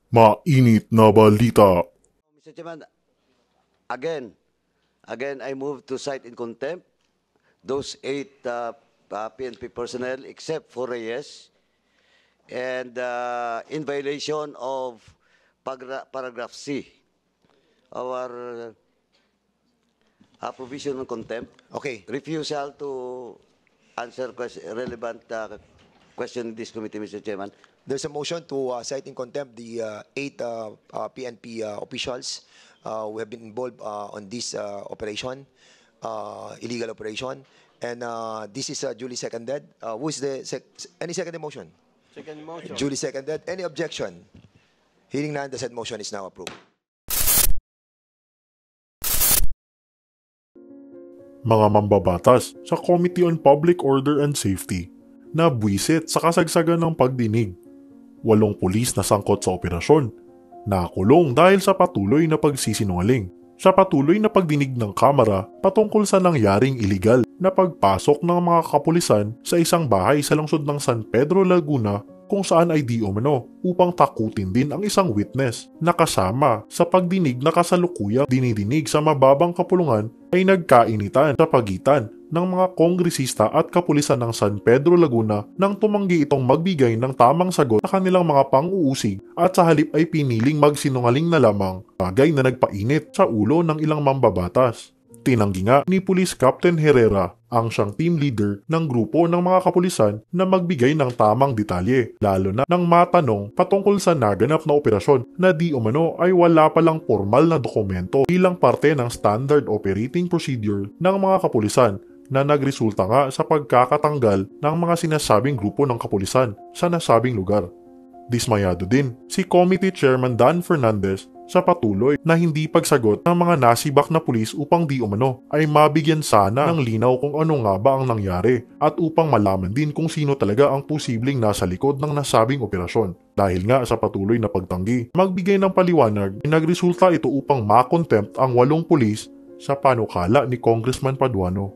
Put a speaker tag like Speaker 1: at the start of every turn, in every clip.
Speaker 1: Mainit na balita.
Speaker 2: Mr. Chairman, again, I move to cite in contempt those 8 PNP personnel except for Reyes and in violation of paragraph C, our provision on contempt,
Speaker 3: Okay.
Speaker 2: refusal to answer relevant question in this committee, Mr. Chairman.
Speaker 3: There's a motion to cite in contempt the 8 PNP officials who have been involved on this operation, illegal operation. And this is duly seconded. Who is the any seconded motion?
Speaker 4: Second motion.
Speaker 3: Duly seconded. Any objection? Hearing none, the said motion is now approved.
Speaker 1: Mga mambabatas sa Committee on Public Order and Safety na buwisit sa kasagsagan ng pagdinig. 8 pulis na sangkot sa operasyon, nakulong dahil sa patuloy na pagsisinungaling. Sa patuloy na pagdinig ng kamera patungkol sa nangyaring iligal na pagpasok ng mga kapulisan sa isang bahay sa lungsod ng San Pedro, Laguna kung saan ay di umano upang takutin din ang isang witness na kasama sa pagdinig na kasalukuyang dinidinig sa mababang kapulungan ay nagkainitan sa pagitan ng mga kongresista at kapulisan ng San Pedro, Laguna nang tumanggi itong magbigay ng tamang sagot sa kanilang mga pang-uusig at sa halip ay piniling magsinungaling na lamang, bagay na nagpainit sa ulo ng ilang mambabatas. Tinanggi nga ni Police Captain Herrera ang siyang team leader ng grupo ng mga kapulisan na magbigay ng tamang detalye, lalo na nang matanong patungkol sa naganap na operasyon na di umano ay wala palang formal na dokumento bilang parte ng standard operating procedure ng mga kapulisan na nagresulta nga sa pagkakatanggal ng mga sinasabing grupo ng kapulisan sa nasabing lugar. Dismayado din si Committee Chairman Dan Fernandez sa patuloy na hindi pagsagot ng mga nasibak na pulis upang di umano ay mabigyan sana ng linaw kung ano nga ba ang nangyari at upang malaman din kung sino talaga ang posibleng nasa likod ng nasabing operasyon. Dahil nga sa patuloy na pagtanggi, magbigay ng paliwanag, nagresulta ito upang makontempt ang 8 pulis sa panukala ni Congressman Paduano.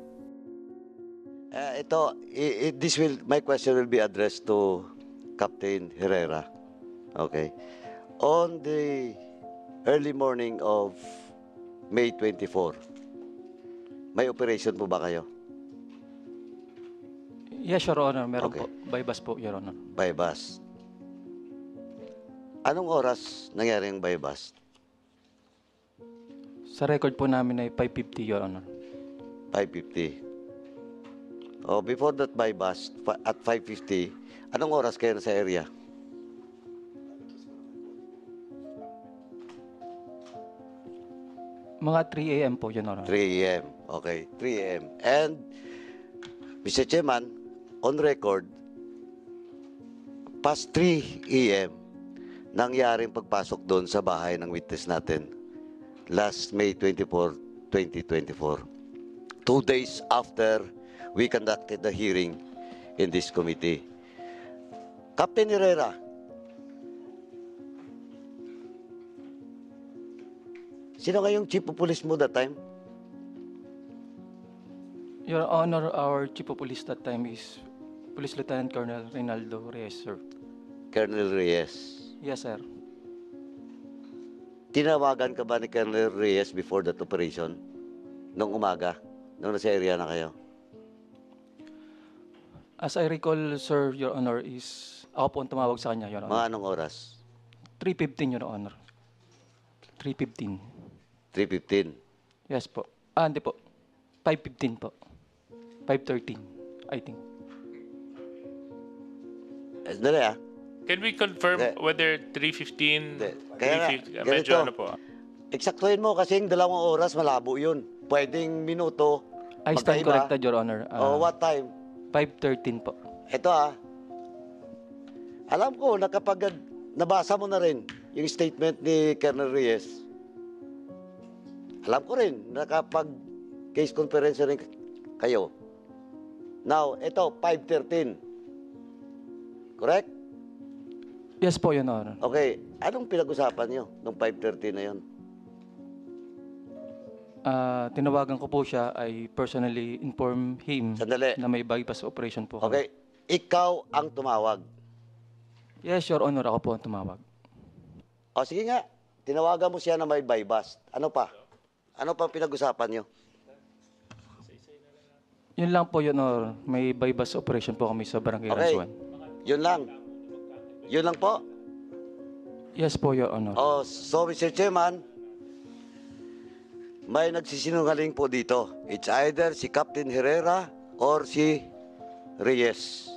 Speaker 2: My question will be addressed to Captain Herrera. Okay. On the early morning of May 24, may operation po ba kayo?
Speaker 4: Yes, Your Honor. Meron
Speaker 2: Okay.
Speaker 4: po. By bus po, Your Honor.
Speaker 2: By bus. Anong oras nangyari yung by bus?
Speaker 4: Sa record po namin ay 5:50, Your Honor.
Speaker 2: 5:50. Oh, before that by bus, at 5:50, anong oras kayo sa area?
Speaker 4: Mga 3 a.m. po, Your Honor.
Speaker 2: 3 a.m. Okay, 3 a.m. And, Mr. Chairman, on record, past 3 a.m., nangyaring pagpasok doon sa bahay ng witness natin last May 24, 2024. 2 days after we conducted the hearing in this committee. Captain Herrera, sino kayong chief of police mo that time?
Speaker 4: Your Honor, our Chief of Police that time is Police Lieutenant Colonel Reynaldo Reyes, sir.
Speaker 2: Colonel Reyes.
Speaker 4: Yes, sir.
Speaker 2: Tinawagan ka ba ni Colonel Reyes before that operation? Nung umaga? Nung nasa area na kayo?
Speaker 4: As I recall, sir, Your Honor, is ako po ang tumawag sa kanya, Your
Speaker 2: Mga
Speaker 4: Honor.
Speaker 2: anong oras?
Speaker 4: 3:15, Your Honor. 3:15.
Speaker 2: 3:15.
Speaker 4: Yes po. Hindi po. 5:15 po. 5:13, I think.
Speaker 2: Dali ah.
Speaker 5: Can we confirm
Speaker 2: Hindi.
Speaker 5: whether 3:15,
Speaker 2: Hindi. Kaya nga,
Speaker 5: 3:50,
Speaker 2: ganito.
Speaker 5: medyo ano po?
Speaker 2: Eksaktuhin mo kasi yung 2 oras, malabo yun. Pwedeng minuto,
Speaker 4: I stand
Speaker 2: magkaiba.
Speaker 4: corrected, Your Honor.
Speaker 2: What time?
Speaker 4: 5:13 po.
Speaker 2: Ito alam ko na kapag nabasa mo na rin yung statement ni Colonel Reyes, alam ko rin na kapag case conference rin kayo. Now, ito, 5:13. Correct?
Speaker 4: Yes po, Your Honor.
Speaker 2: Okay, anong pinag-usapan nyo nung 5:30 na yun?
Speaker 4: Tinawagan ko po siya, I personally inform him
Speaker 2: Sandali.
Speaker 4: na may bypass operation po kami.
Speaker 2: Okay, ikaw ang tumawag.
Speaker 4: Yes, Your Honor, ako po ang tumawag.
Speaker 2: O sige nga, tinawagan mo siya na may bypass. Ano pa? Ano pa pinag-usapan nyo?
Speaker 4: Yun lang po, Your Honor. May bypass operation po kami sa Barangay
Speaker 2: Okay.
Speaker 4: Ransuan.
Speaker 2: Yun lang. Yun lang po.
Speaker 4: Yes po, Your Honor.
Speaker 2: Oh, so Mr. Chairman, may nagsisinungaling po dito. It's either si Captain Herrera or si Reyes.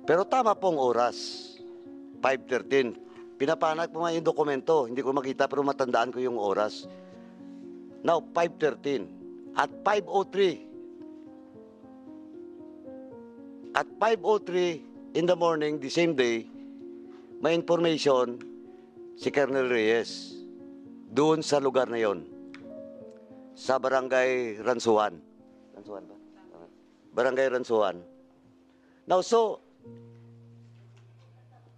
Speaker 2: Pero tama pong oras. 5:13. Pinapanag po nga yung dokumento. Hindi ko makita pero matandaan ko yung oras. Now, 5:13. At 5:03. At 5:03 in the morning, the same day, may information si Colonel Reyes doon sa lugar na yon, sa Barangay Ransuan. Ransuan ba? Barangay Ransuan. Now, so,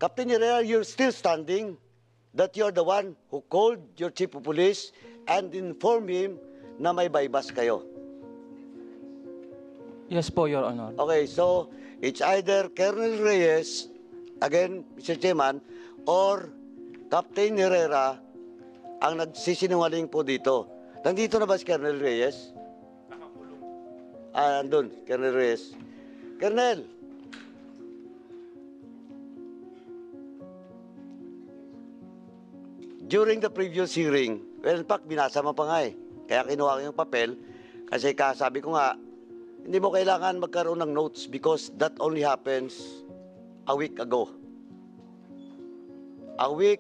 Speaker 2: Captain Herrera, you're still standing that you're the one who called your chief of police and informed him na may bypass kayo.
Speaker 4: Yes po, Your Honor.
Speaker 2: Okay, so it's either Colonel Reyes, again, Mr. Chairman, or Captain Herrera ang nagsisinungaling po dito. Nandito na ba si Colonel Reyes? Nakakulong. Andun, Colonel Reyes. Colonel, during the previous hearing, well, in fact, binasa mo pa nga eh. Kaya kinuha ko yung papel kasi sabi ko nga, hindi mo kailangan magkaroon ng notes because that only happens a week ago. A week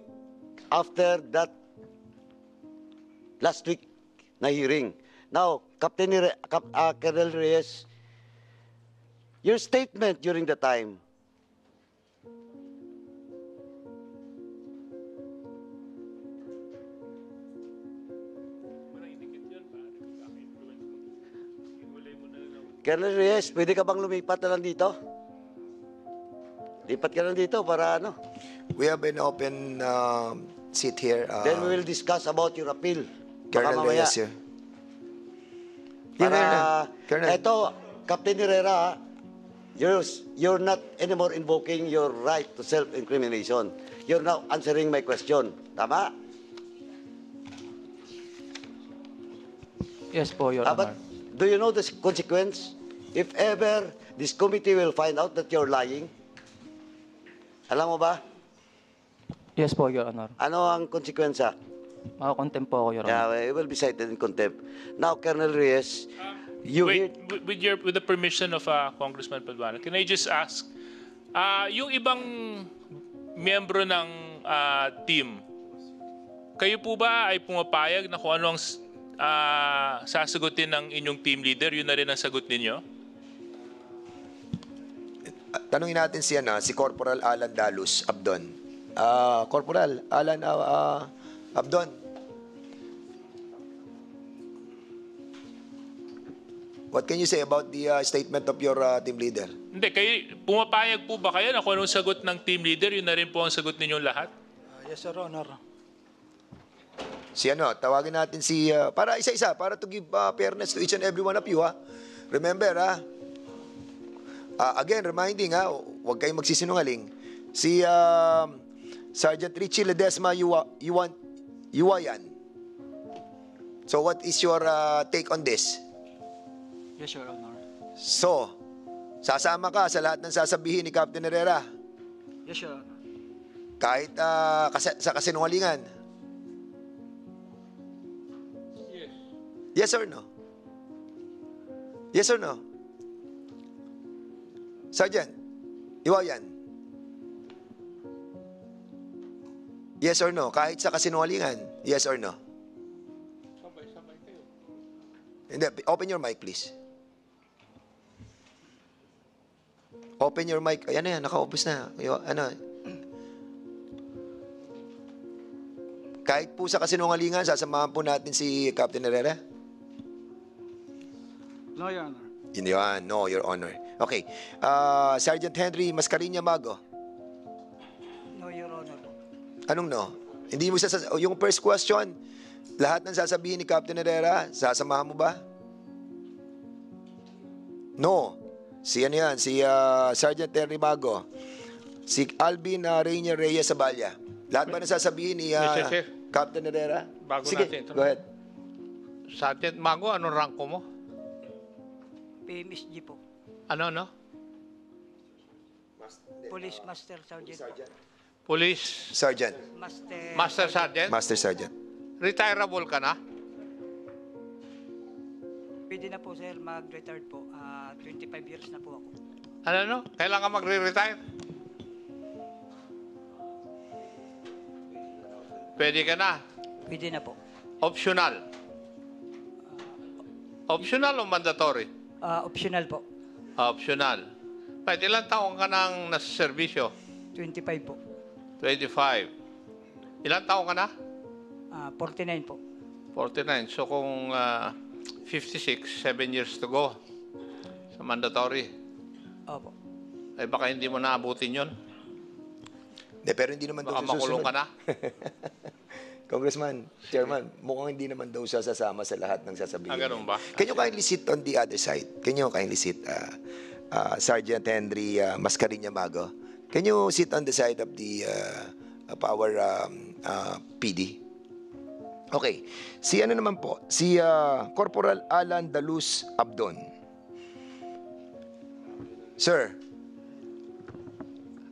Speaker 2: after that last week na hearing. Now, Colonel Reyes, your statement during the time, Colonel Reyes, pwede ka bang lumipat na lang dito? Lipat ka lang dito para ano?
Speaker 3: We have an open seat here.
Speaker 2: Then we will discuss about your appeal. Baka
Speaker 3: Colonel
Speaker 2: mamaya.
Speaker 3: Reyes here. Yeah,
Speaker 2: Para,
Speaker 3: Colonel.
Speaker 2: eto, Captain Herrera, you're not anymore invoking your right to self-incrimination. You're now answering my question. Tama?
Speaker 4: Yes po, Your
Speaker 2: But
Speaker 4: Honor.
Speaker 2: do you know the consequence? If ever this committee will find out that you're lying, alam mo ba?
Speaker 4: Yes po, Your Honor.
Speaker 2: Ano ang konsekwensya?
Speaker 4: Makakontempt po ako, Your Honor.
Speaker 2: Yeah, it will be cited in contempt. Now, Colonel Reyes, you
Speaker 5: Wait,
Speaker 2: hear...
Speaker 5: with the permission of Congressman Paduano, can I just ask, yung ibang miyembro ng team, kayo po ba ay pumapayag na kung ano ang sasagutin ng inyong team leader, yun na rin ang sagot ninyo?
Speaker 3: Tanungin natin si Corporal Alan Dalus Abdon. Corporal Alan Abdon. What can you say about the statement of your team leader?
Speaker 5: Hindi, kayo, pumapayag po ba kayo na kung anong sagot ng team leader, yun na rin po ang sagot ninyong lahat?
Speaker 6: Yes, Your Honor.
Speaker 3: Tawagin natin para isa-isa, para to give fairness to each and every one of you, ha? Remember, again, reminding, huwag kayong magsisinungaling. Si Sergeant Richie Ledesma Yuwayan. So, what is your take on this?
Speaker 6: Yes, Your Honor.
Speaker 3: So, sasama ka sa lahat ng sasabihin ni Captain Herrera,
Speaker 6: Yes, Your Honor.
Speaker 3: kahit sa kasinungalingan. Yes or no? Yes or no? Sergeant, Iwayan. Yes or no? Kahit sa kasinungalingan, yes or no?
Speaker 5: Sabay-sabay kayo.
Speaker 3: Hindi, open your mic, please. Open your mic. Ayan na yan, naka-open na. Kahit po sa kasinungalingan, sasamahan po natin si Captain Herrera?
Speaker 6: No, Your Honor.
Speaker 3: Yun, no, Your Honor. Okay. Sergeant Henry Mascareña Mago.
Speaker 6: No, Your Honor.
Speaker 3: Anong no? Hindi mo yung first question, lahat ng sasabihin ni Captain Herrera, sasamahan mo ba? No. Si Sergeant Henry Mago. Si Alvin Rainier Reyes Saballa. Lahat ba nasasabihin ni
Speaker 7: Mr. Chair.
Speaker 3: Captain Herrera?
Speaker 7: Bago
Speaker 3: Sige,
Speaker 7: natin ito.
Speaker 3: go ahead.
Speaker 7: Sergeant Mago, anong ranko mo?
Speaker 6: PMSG po.
Speaker 7: Ano?
Speaker 6: Police Master Sergeant po.
Speaker 7: Police
Speaker 3: Sergeant.
Speaker 7: Master Sergeant?
Speaker 3: Master Sergeant.
Speaker 7: Retirable ka na?
Speaker 6: Pwede na po, sir, mag-retired po. 25 years na po ako.
Speaker 7: Ano? Kailangan magre-retire? Pwede ka na.
Speaker 6: Pwede na po.
Speaker 7: Optional. Optional o mandatory?
Speaker 6: Optional po.
Speaker 7: Optional. Pwede ilang taong ka nang nasa serbisyo?
Speaker 6: 25 po.
Speaker 7: 25. Ilang taong ka na?
Speaker 6: 49 po.
Speaker 7: 49. So kung 56, 7 years to go sa mandatory,
Speaker 6: Opo.
Speaker 7: ay baka hindi mo naabutin yun.
Speaker 3: Pero hindi naman daw
Speaker 7: Baka
Speaker 3: siya
Speaker 7: makulong
Speaker 3: susunod.
Speaker 7: ka na.
Speaker 3: Congressman, Chairman, mukhang hindi naman daw siya sasama sa lahat ng sasabihin.
Speaker 7: Ganun ba?
Speaker 3: Can you kindly sit on the other side? Can you kindly sit, Sergeant Henry Mascareña Mago? Can you sit on the side of the of our PD? Okay. Si ano naman po? Si Corporal Alan Daluz Abdon. Sir,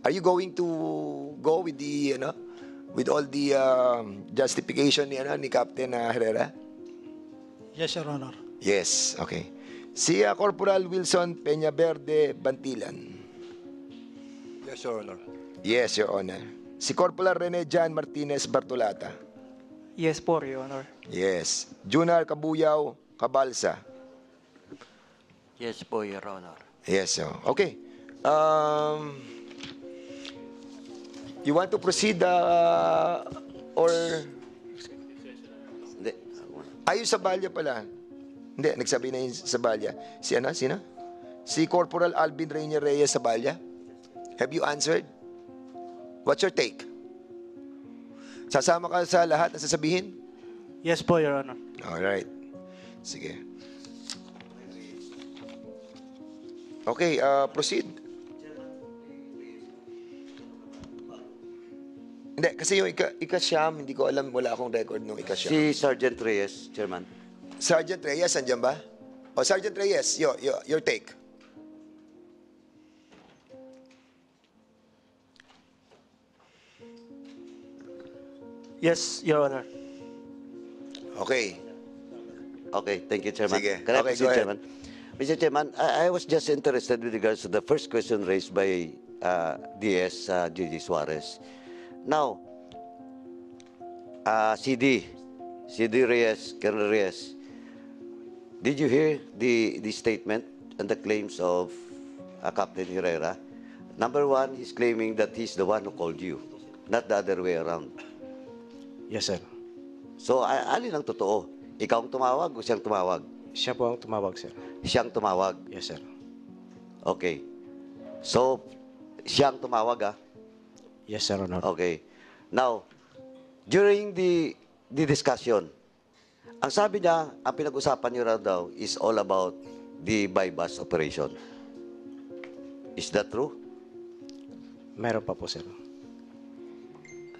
Speaker 3: are you going to go with the with all the justification ni Captain Herrera?
Speaker 6: Yes, Your Honor.
Speaker 3: Yes, okay. Si Corporal Wilson Peñaverde Bantilan.
Speaker 8: Yes, Your Honor.
Speaker 3: Yes, Your Honor. Si Corporal Rene Jan Martinez Bartolata.
Speaker 4: Yes po, Your Honor.
Speaker 3: Yes. Junar Kabuyaw Kabalsa.
Speaker 9: Yes po, Your Honor.
Speaker 3: Yes, okay. You want to proceed or
Speaker 2: Hindi.
Speaker 3: ayun sa Balya pala? Hindi, nagsabi na yun sa Balya. Si ano? Sino? Si Corporal Alvin Rainier Reyes sa Balya? Have you answered? What's your take? Sasama ka sa lahat na sasabihin?
Speaker 6: Yes po, Your Honor.
Speaker 3: Alright. Sige. Okay, proceed. Hindi, kasi yung ikasyam, hindi ko alam, wala akong record nung ikasyam.
Speaker 2: Si Sergeant Reyes, Chairman.
Speaker 3: Sergeant Reyes, andyan ba? O, Sergeant Reyes, your take.
Speaker 9: Yes, Your Honor.
Speaker 3: Okay.
Speaker 2: Okay, thank you, Chairman.
Speaker 3: Sige.
Speaker 2: Can I
Speaker 3: Okay,
Speaker 2: proceed,
Speaker 3: go ahead.
Speaker 2: Chairman? Mr. Chairman, I was just interested with regards to the first question raised by DS Gigi Suarez. Now, CD Reyes, Colonel Reyes, did you hear the statement and the claims of Captain Herrera? Number one, he's claiming that he's the one who called you, not the other way around.
Speaker 10: Yes, sir.
Speaker 2: So, alin ang totoo? Ikaw ang tumawag o siyang tumawag?
Speaker 10: Siya po ang tumawag, sir.
Speaker 2: Siyang tumawag.
Speaker 10: Yes, sir.
Speaker 2: Okay. So, siyang tumawag, ah?
Speaker 10: Yes, sir, Honor.
Speaker 2: Okay. Now, during the discussion, ang sabi niya, ang pinag-usapan niyo raw daw is all about the buy-bust operation. Is that true?
Speaker 10: Meron pa po, sir.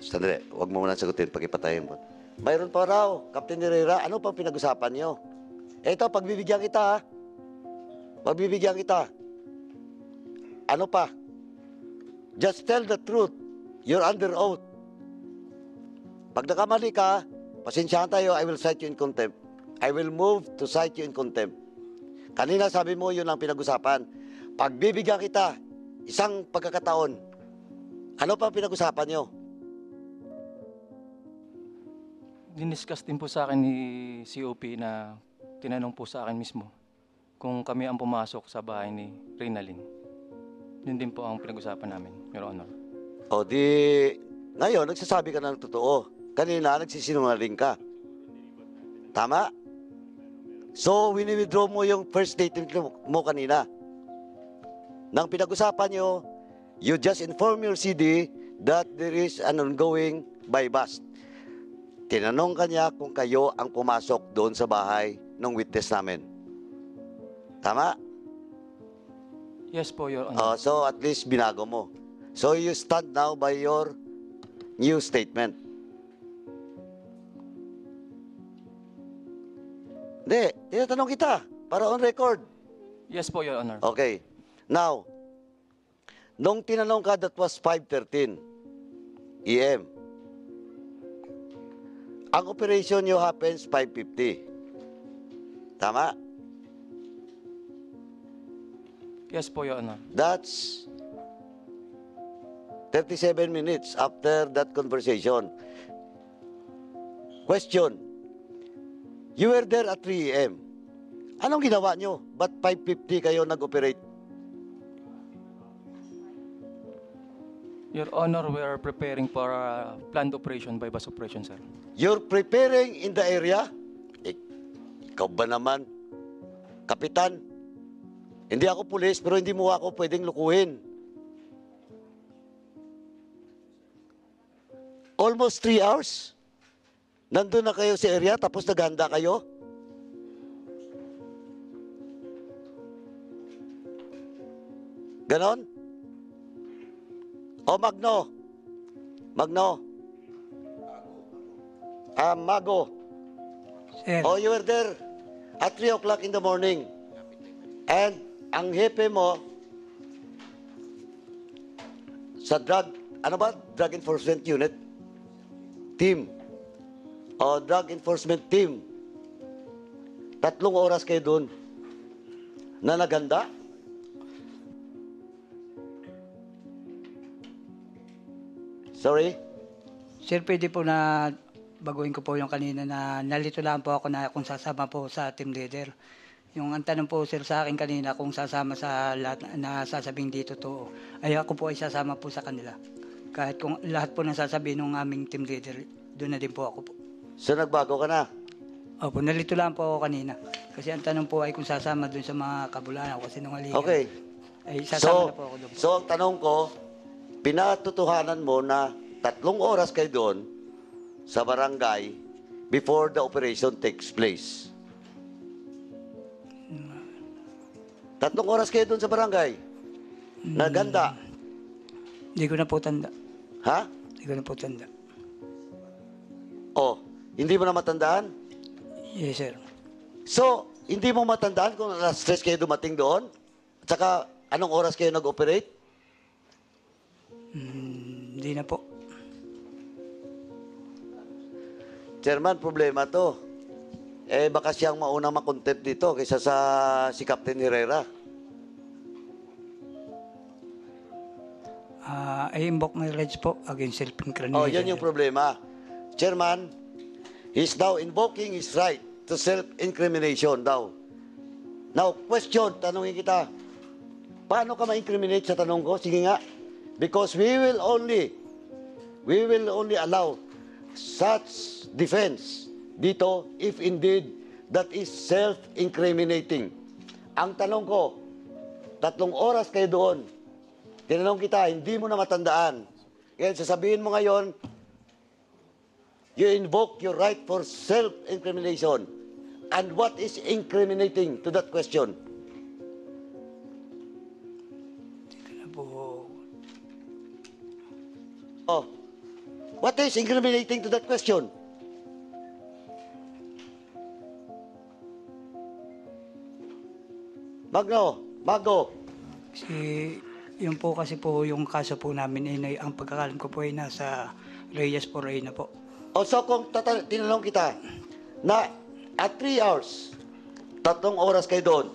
Speaker 2: Sandali, huwag mo muna sagutin, pag-ipatayin mo. Mayroon pa raw, Captain Herrera, ano pang pinag-usapan niyo? Eto, pagbibigyan kita, ha? Pagbibigyan kita. Ano pa? Just tell the truth. You're under oath. Pag nakamali ka, pasensyahan tayo, I will cite you in contempt. I will move to cite you in contempt. Kanina sabi mo, yun ang pinag-usapan. Pagbibigyan kita, isang pagkakataon. Ano pa ang pinag-usapan niyo?
Speaker 4: Diniscuss din po sa akin ni COP na tinanong po sa akin mismo kung kami ang pumasok sa bahay ni Reynalyn. Yun din po ang pinag-usapan namin, Your Honor.
Speaker 2: O di, ngayon, nagsasabi ka na ng totoo. Kanina, nagsisinungaling ka. Tama? So, wini-withdraw mo yung first statement mo kanina. Nang pinag-usapan nyo, you just inform your CD that there is an ongoing buy-bust. Tinanong kanya kung kayo ang pumasok doon sa bahay ng witness namin. Tama?
Speaker 4: Yes po, Your Honor.
Speaker 2: So, at least binago mo. So, you stand now by your new statement. Hindi, tinatanong kita para on record.
Speaker 4: Yes po, Your Honor.
Speaker 2: Okay. Now, nung tinanong ka, that was 5:13 EM. Ang operation nyo happens 5:50. Tama?
Speaker 4: Yes po, Your Honor.
Speaker 2: That's 37 minutes after that conversation. Question. You were there at 3 a.m. Anong ginawa nyo? Ba't 5:50 kayo nag-operate?
Speaker 4: Your Honor, we are preparing for a planned operation by bus operation, sir.
Speaker 2: You're preparing in the area? Ikaw ba naman? Kapitan, hindi ako pulis, pero hindi mo ako pwedeng lukuhin. Almost 3 hours? Nandun na kayo sa area, tapos naghanda kayo? Ganon? O Magno? Magno? Mago?
Speaker 6: Sir,
Speaker 2: Oh, you were there at 3 o'clock in the morning. And ang hepe mo sa ano ba? Drug Enforcement Unit? Team. O Drug Enforcement Team. 3 oras kayo doon na naganda? Sorry?
Speaker 6: sir, pwede po na baguhin ko po yung kanina na nalito lang po ako na kung sasama po sa team leader. Yung ang tanong po, sir, sa akin kanina kung sasama sa lahat na sasabing dito to, ay ako po ay sasama po sa kanila. Kahit kung lahat po ng sasabihin ng aming team leader, doon na din po ako po.
Speaker 2: So nagbago ka na?
Speaker 6: Opo, nalito lang po ako kanina. Kasi ang tanong po ay kung sasama doon sa mga kabulanan kasi nung aligan.
Speaker 2: Okay.
Speaker 6: Ay sasama na po ako doon po.
Speaker 2: So ang tanong ko, pinatutuhanan mo na 3 oras kayo doon sa barangay before the operation takes place. 3 oras kayo doon sa barangay. Naganda.
Speaker 6: Hindi ko na po tanda.
Speaker 2: Ha?
Speaker 6: Hindi ko na po tanda.
Speaker 2: Oh, hindi mo na matandaan?
Speaker 6: Yes, sir.
Speaker 2: So, hindi mo matandaan kung alas 3 kayo dumating doon? At saka, anong oras kayo nag-operate?
Speaker 6: Hindi na po.
Speaker 2: Chairman, problema to. Eh, baka siyang maunang makontempt dito kaysa sa si Captain Herrera.
Speaker 6: I invoke my rights po against self-incrimination.
Speaker 2: Oh, yan yung problema. Chairman, he's now invoking his right to self-incrimination daw. Now, question, tanungin kita. Paano ka ma-incriminate sa tanong ko? Sige nga. Because we will only allow such defense dito if indeed that is self-incriminating. Ang tanong ko, 3 oras kayo doon. Tinanong kita, hindi mo na matandaan. Kaya sasabihin mo ngayon, you invoke your right for self-incrimination. And what is incriminating to that question?
Speaker 6: Hindi na po.
Speaker 2: Oh, what is incriminating to that question? Mago.
Speaker 6: Kasi yun po kasi po yung kaso po namin ay ang pagkakalam ko po ay nasa Reyes por Reyna po.
Speaker 2: O so kung tinanong kita na at 3 hours, 3 oras kayo doon.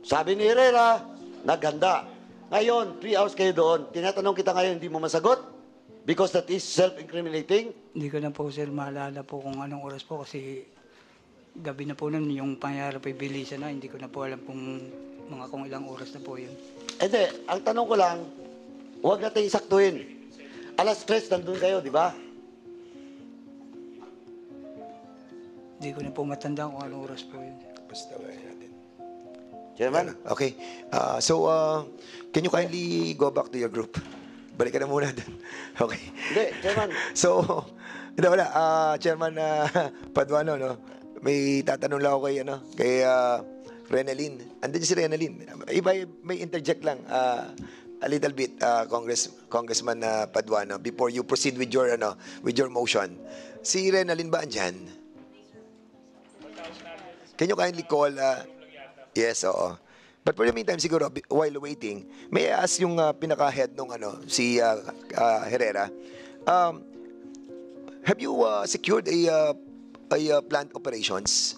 Speaker 2: Sabi ni Herrera, naghanda. Ngayon, 3 hours kayo doon. Tinatanong kita ngayon, hindi mo masagot? Because that is self-incriminating?
Speaker 6: Hindi ko na po sir maalala po kung anong oras po kasi gabi na po nun yung pangyayari po bilisan na. Hindi ko na po alam kung kung ilang oras na po yun.
Speaker 2: Hindi, ang tanong ko lang, huwag natin isaktuhin. Alas 3 nandun kayo, di ba?
Speaker 6: Hindi ko na po matandaan kung anong oras po yun.
Speaker 3: Basta natin.
Speaker 2: Chairman?
Speaker 3: Okay. Can you kindly go back to your group? Balik ka na muna dun. Okay.
Speaker 2: Hindi, Chairman.
Speaker 3: So, wala. Chairman Paduano, no? May tatanong lang ako kay Renalyn. Andun si Renalyn. Iba, may interject lang. a little bit, Congressman Paduano, before you proceed with your motion. Si Renalyn ba andyan? Can you kindly call? Yes, oo. But for the meantime, siguro, while waiting, may I ask yung pinaka-head nung si Herrera, have you secured a plant operations?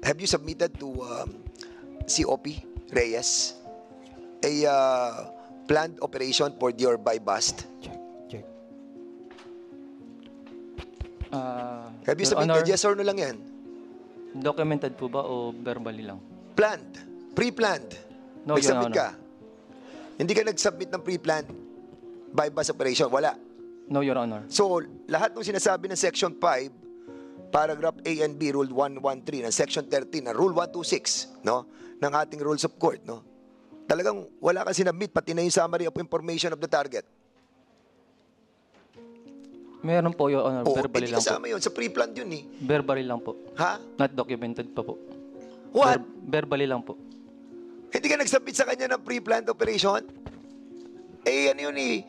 Speaker 3: Have you submitted to COP Reyes a planned operation for your buy-bust? Have you
Speaker 4: Your
Speaker 3: submitted?
Speaker 4: Honor,
Speaker 3: Yes or no lang yan?
Speaker 4: documented po ba o verbally lang?
Speaker 3: Planned. Pre-planned.
Speaker 4: No, Your
Speaker 3: Nag-submit
Speaker 4: Honor.
Speaker 3: ka. Hindi ka nag-submit ng pre-planned buy-bust operation. Wala.
Speaker 4: No, Your Honor.
Speaker 3: So, lahat ng sinasabi ng Section 5, Paragraph A and B, Rule 113, ng Section 13, ng Rule 126, no? Ng ating Rules of Court, no? Talagang wala kang sinabit, pati na yung summary of information of the target.
Speaker 4: Meron po, Your Honor.
Speaker 3: Oo,
Speaker 4: Verbally
Speaker 3: hindi
Speaker 4: lang po.
Speaker 3: kasama yun. Sa pre-planned yun eh.
Speaker 4: Verbally lang po.
Speaker 3: Ha?
Speaker 4: Not documented pa po.
Speaker 3: What?
Speaker 4: Verbally lang po.
Speaker 3: Hindi ka nag-submit sa kanya ng pre-planned operation? Eh, ano yun eh.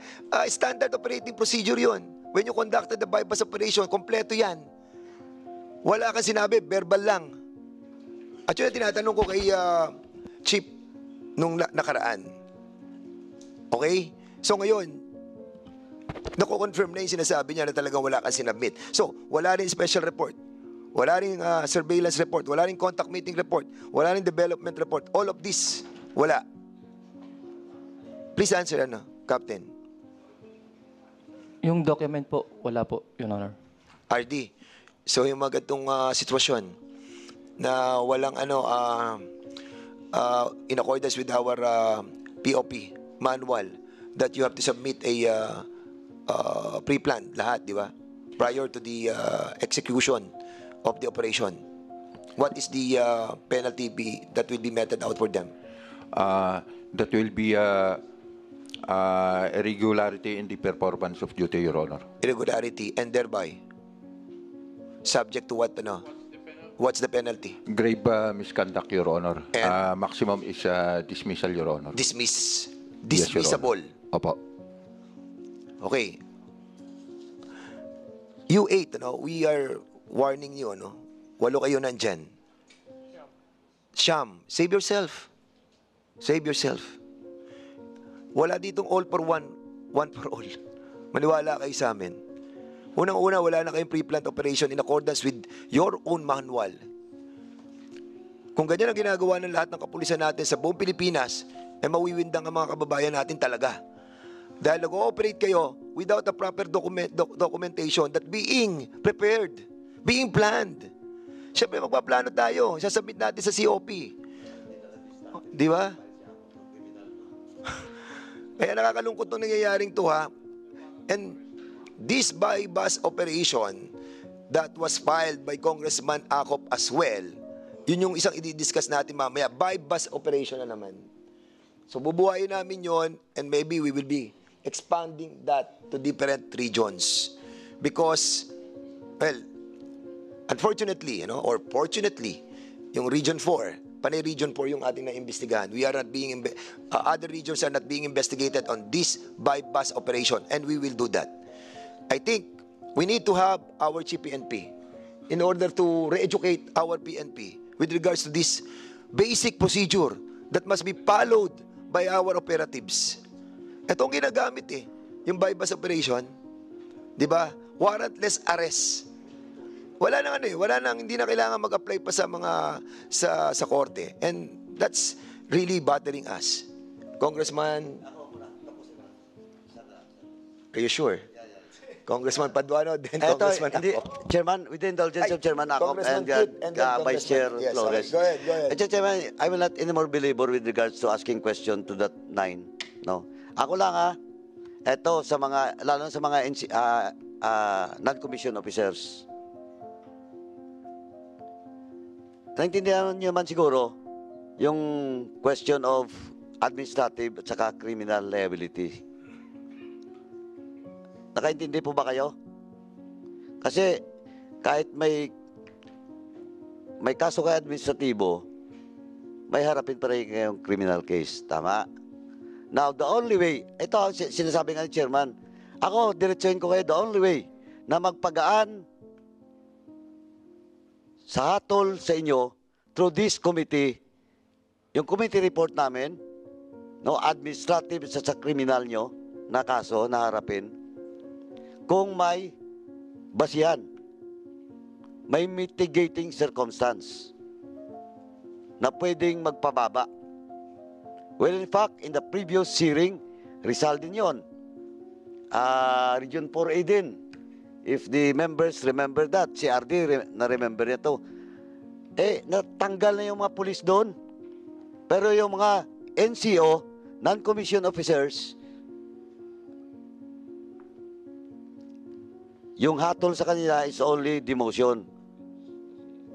Speaker 3: Standard operating procedure yun. When you conducted the buy-bust operation, kompleto yan. Wala kang sinabi, verbal lang. At yun ang tinatanong ko kay Chief nung nakaraan. Okay? So ngayon, nako-confirm na yung sinasabi niya na talagang wala kang sinabmit. So, wala rin special report. Wala rin surveillance report. Wala rin contact meeting report. Wala rin development report. All of this, wala. Please answer, Captain.
Speaker 4: Yung document po, wala po, Your Honor.
Speaker 3: RD, so yung mga ganitong sitwasyon na walang in accordance with our POP manual that you have to submit a pre-planned lahat, di ba? Prior to the execution of the operation. What is the penalty that will be meted out for them?
Speaker 9: That will be a irregularity in the performance of duty, Your Honor.
Speaker 3: Irregularity and thereby subject to what, what's the penalty?
Speaker 9: Grave misconduct, Your Honor.
Speaker 3: And?
Speaker 9: Maximum is dismissal, Your Honor.
Speaker 3: Dismissable.
Speaker 9: Opo.
Speaker 3: Okay. You 8, we are warning you, 8 kayo nandyan. Sham, save yourself. Save yourself. Wala ditong all for one for all. Maniwala kayo sa amin. Unang-una, wala na kayong pre-planned operation in accordance with your own manual. Kung ganyan ang ginagawa ng lahat ng kapulisan natin sa buong Pilipinas, mawiwindang ang mga kababayan natin talaga. Dahil nag-ooperate kayo without a proper documentation that being prepared, being planned. Siyempre, magpaplano tayo. Sasabit natin sa COP. Di ba? Kaya nakakalungkot nung nangyayaring to, ha? And this buy-bust operation that was filed by Congressman Acop as well, yun yung isang i-discuss natin mamaya. Buy-bust operation na naman. So, bubuhayin namin yon and maybe we will be expanding that to different regions. Because, well, unfortunately, or fortunately, yung Region 4, panay Region 4 yung ating naimbestigahan. We are not being, other regions are not being investigated on this buy-bust operation, and we will do that. I think we need to have our Chief PNP in order to re-educate our PNP with regards to this basic procedure that must be followed by our operatives. Itong ginagamit yung buy-bust operation, di ba? Warrantless arrest. Wala nang hindi na kailangan mag-apply pa sa mga sa korte. And that's really bothering us. Congressman, are you sure? Congressman Paduano, then Congressman Acop.
Speaker 2: Chairman, with the indulgence of Chairman Acop and
Speaker 3: then
Speaker 2: Vice Chair
Speaker 3: Yes,
Speaker 2: Flores.
Speaker 3: sorry. Go ahead.
Speaker 2: Chairman, I will not anymore belabor with regards to asking question to that 9. No. Ako lang eto sa mga, lalo sa mga non-commissioned officers. Naintindihan niyo man siguro yung question of administrative at saka criminal liability. Nakaintindi po ba kayo? Kasi kahit may kaso kay administratibo, may harapin pa rin kayong criminal case. Tama? Now, the only way, ito sinasabi nga ni Chairman, ako, diretsuhin ko kayo, the only way na magpagaan sa hatol sa inyo through this committee, yung committee report namin, no, administrative sa kriminal nyo na kaso na harapin, kung may basihan, may mitigating circumstance na pwedeng magpababa. Well, in fact, in the previous hearing, Rizal din yun. Region 4A din. If the members remember that, si RD na-remember niya to. Natanggal na yung mga pulis doon. Pero yung mga NCO, non-commissioned officers, yung hatol sa kanila is only demotion.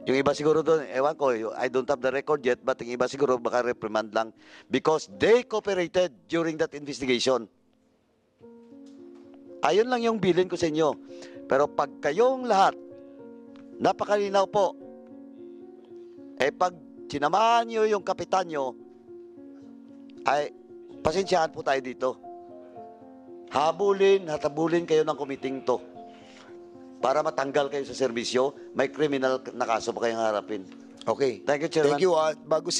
Speaker 2: Yung iba siguro doon, ewan ko, I don't have the record yet, but yung iba siguro baka reprimand lang because they cooperated during that investigation. Ayun lang yung bilin ko sa inyo. Pero pag kayong lahat, napakalinaw po, pag sinamahan nyo yung kapitan nyo, ay pasensyahan po tayo dito. Hatabulin kayo ng committing to. Para matanggal kayo sa serbisyo, may criminal na kaso pa kayong harapin.
Speaker 3: Okay.
Speaker 2: Thank you, Chairman.
Speaker 3: Thank you. Bago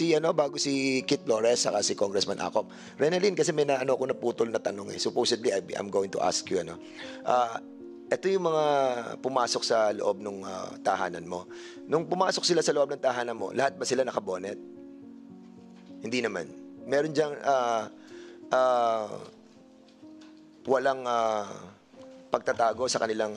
Speaker 3: si Kit Flores saka si Congressman Acop. Renalyn, kasi may ako naputol na tanong eh. Supposedly, I'm going to ask you, ito yung mga pumasok sa loob ng tahanan mo. Nung pumasok sila sa loob ng tahanan mo, lahat ba sila nakabonet? Hindi naman. Meron diyang walang pagtatago sa kanilang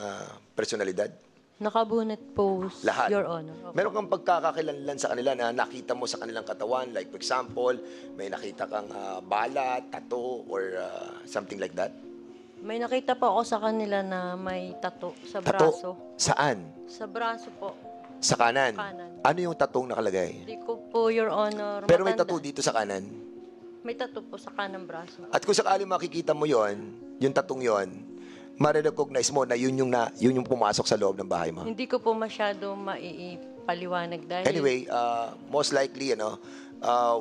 Speaker 3: personalidad?
Speaker 11: Nakabunet po,
Speaker 3: Lahat.
Speaker 11: Your Honor. Opo.
Speaker 3: Meron kang pagkakakilanlan sa kanila na nakita mo sa kanilang katawan, like for example, may nakita kang bala, tattoo, or something like that?
Speaker 11: May nakita po ako sa kanila na may tattoo sa
Speaker 3: Tattoo?
Speaker 11: braso.
Speaker 3: Saan?
Speaker 11: Sa braso po.
Speaker 3: Sa kanan?
Speaker 11: Kanan.
Speaker 3: Ano yung tattoo nakalagay?
Speaker 11: Hindi ko po, Your Honor,
Speaker 3: Pero may
Speaker 11: matanda.
Speaker 3: tattoo dito sa kanan?
Speaker 11: May tattoo po sa kanang braso.
Speaker 3: At kung sakali makikita mo yon, yung tattoo yon, ma-recognize mo na yun yung pumasok sa loob ng bahay mo.
Speaker 11: Hindi ko po masyado maipaliwanag dahil...
Speaker 3: Anyway, most likely,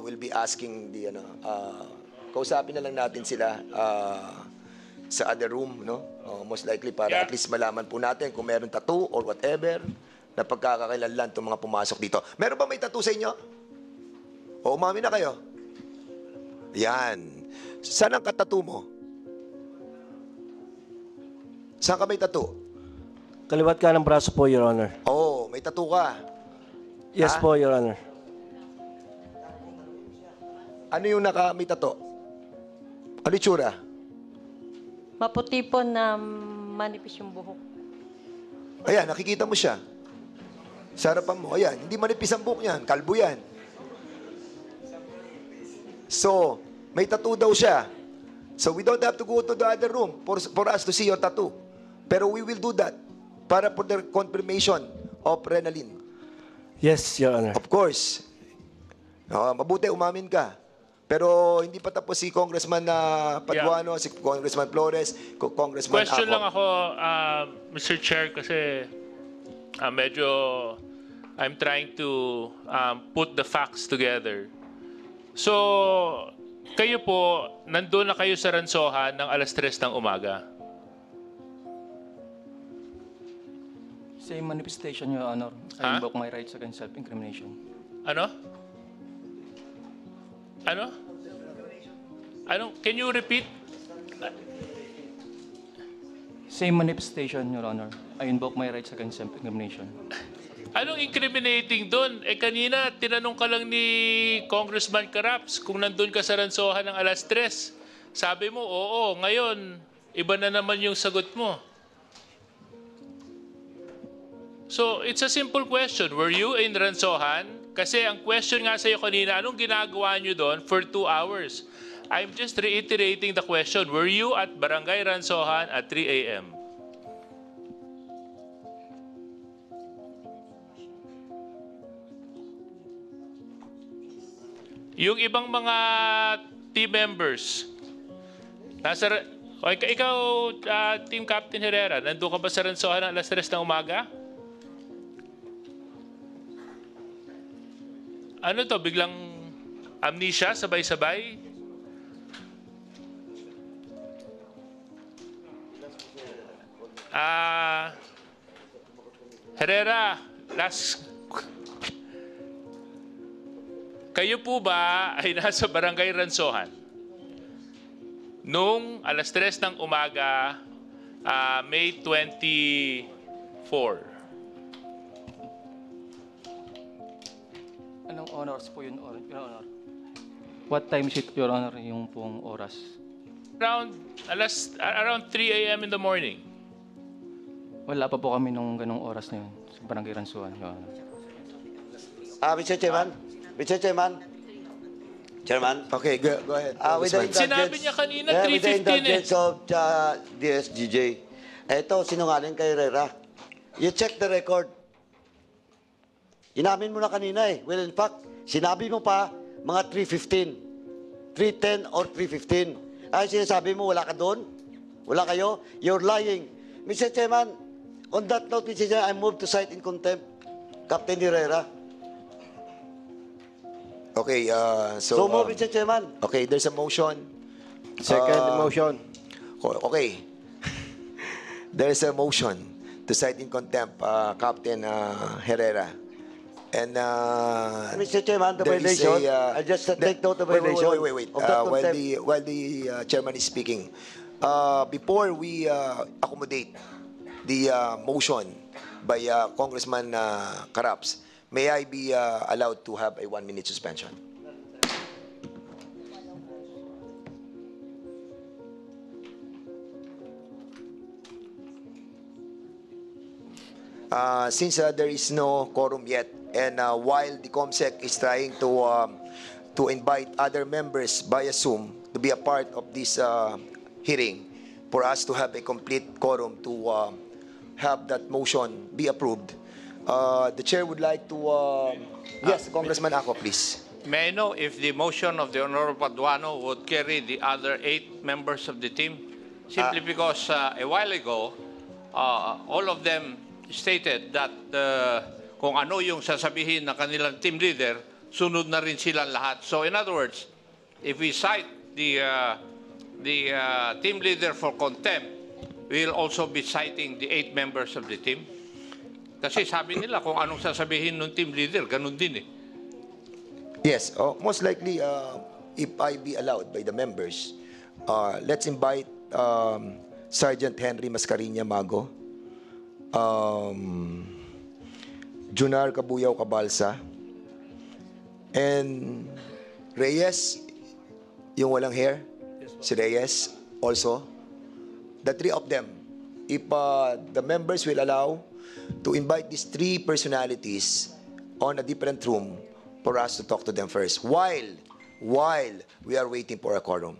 Speaker 3: we'll be asking kausapin na lang natin sila sa other room, no? Most likely para at least malaman po natin kung meron tattoo or whatever na pagkakakilanlan itong mga pumasok dito. Meron ba may tattoo sa inyo? O umami na kayo? Yan. Saan ang katattoo mo? Saan ka may tattoo?
Speaker 12: Kaliwat ka ng braso po, Your Honor.
Speaker 3: Oo, may tattoo ka.
Speaker 12: Yes
Speaker 3: Ha?
Speaker 12: po, Your Honor.
Speaker 3: Ano yung may tattoo? Ano yung tsura?
Speaker 11: Maputi po na manipis yung buhok.
Speaker 3: Ayan, nakikita mo siya. Sa harapan mo, ayan, hindi manipis ang buhok niyan, kalbo yan. So, may tattoo daw siya. So, we don't have to go to the other room for us to see your tattoo. Pero we will do that para for the confirmation of Renalyn.
Speaker 12: Yes, Your Honor.
Speaker 3: Of course. Mabuti, umamin ka. Pero hindi pa tapos si Congressman Paduano, si Congressman Flores, Congressman
Speaker 5: Question
Speaker 3: Acop.
Speaker 5: lang ako, Mr. Chair, kasi medyo I'm trying to put the facts together. So, kayo po, nandun na kayo sa Ransohan ng alas 3 ng umaga.
Speaker 4: Same manifestation, Your Honor. I invoke my rights against self-incrimination.
Speaker 5: Ano? Ano? Can you repeat?
Speaker 4: Same manifestation, Your Honor. I invoke my rights against self-incrimination.
Speaker 5: Anong incriminating doon? Kanina, tinanong ka lang ni Congressman Caraps kung nandun ka sa Ransohan ng alas 3. Sabi mo, oo. Ngayon, iba na naman yung sagot mo. So, it's a simple question. Were you in Ransohan? Kasi ang question nga sa'yo kanina, anong ginagawa nyo doon for 2 hours? I'm just reiterating the question. Were you at Barangay Ransohan at 3 a.m.? Yung ibang mga team members, ikaw, Team Captain Herrera, nandun ka ba sa Ransohan ng alas 3 ng umaga? Ano to, biglang amnesia, sabay-sabay? Herrera, kayo po ba ay nasa Barangay Ransohan noong alas 3 ng umaga, May 24?
Speaker 4: Anong honors po yun, Your Honor? What time is it, Your Honor, yung pong oras?
Speaker 5: Around 3 a.m. in the morning.
Speaker 4: Wala pa po kami nung ganong oras na yun sa Barangay Ransuan, Your Honor.
Speaker 2: Mr. Chairman? Mr. Chairman? Chairman?
Speaker 3: Okay, go ahead.
Speaker 2: With the
Speaker 5: Sinabi niya kanina,
Speaker 2: with the
Speaker 5: 3:15
Speaker 2: indulgence of DSGJ. Eto, sinungaling kay Herrera. You check the record. Inamin mo na kanina eh. Well, in fact, sinabi mo pa mga 3:15. 3:10 or 3:15. Ay, sinasabi mo, wala ka doon? Wala kayo? You're lying. Mr. Chairman, on that note, Mr. Chairman, I move to cite in contempt Captain Herrera.
Speaker 3: Okay,
Speaker 2: So move, Mr. Chairman.
Speaker 3: okay, there's a motion.
Speaker 10: Second motion.
Speaker 3: Okay. There's a motion to cite in contempt Captain Herrera. And
Speaker 2: Mr. Chairman, the
Speaker 3: there is
Speaker 2: violation,
Speaker 3: a,
Speaker 2: I just take note of violation.
Speaker 3: Wait.
Speaker 2: of that
Speaker 3: While
Speaker 2: contempt.
Speaker 3: while the chairman is speaking, before we accommodate the motion by Congressman Caraps, may I be allowed to have a 1-minute suspension? Since there is no quorum yet, and while the COMSEC is trying to invite other members via Zoom to be a part of this hearing, for us to have a complete quorum to have that motion be approved, the chair would like to yes, Congressman Ako, please.
Speaker 7: May I know if the motion of the Honorable Paduano would carry the other 8 members of the team? Simply because a while ago, all of them stated that kung ano yung sasabihin ng kanilang team leader, sunod na rin silang lahat. So in other words, if we cite the team leader for contempt, we'll also be citing the 8 members of the team. Kasi sabi nila kung anong sasabihin ng team leader, ganun din eh.
Speaker 3: Yes, most likely, if I be allowed by the members, let's invite Sergeant Henry Mascariña Mago, Junar Kabuyaw Cabalsa, and Reyes, yung walang hair, si Reyes also. The 3 of them, if the members will allow to invite these 3 personalities on a different room for us to talk to them first, while we are waiting for a quorum.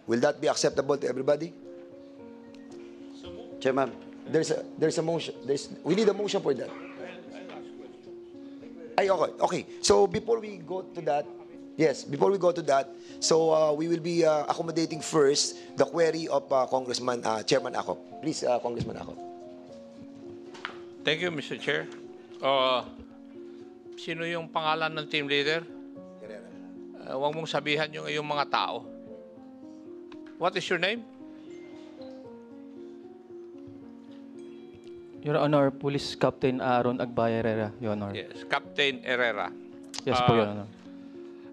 Speaker 3: Will that be acceptable to everybody?
Speaker 2: Chairman.
Speaker 3: There's a motion. We need a motion for that. Ay, okay. So before we go to that, so we will be accommodating first the query of Chairman Ako. Please, Congressman Ako.
Speaker 7: Thank you, Mr. Chair. Sino yung pangalan ng team leader? Huwag mong sabihan yung iyong mga tao. What is your name?
Speaker 4: Your Honor, Police Captain Aaron Agbaya Herrera, Your Honor.
Speaker 7: Yes, Captain Herrera.
Speaker 4: Yes po, Your Honor.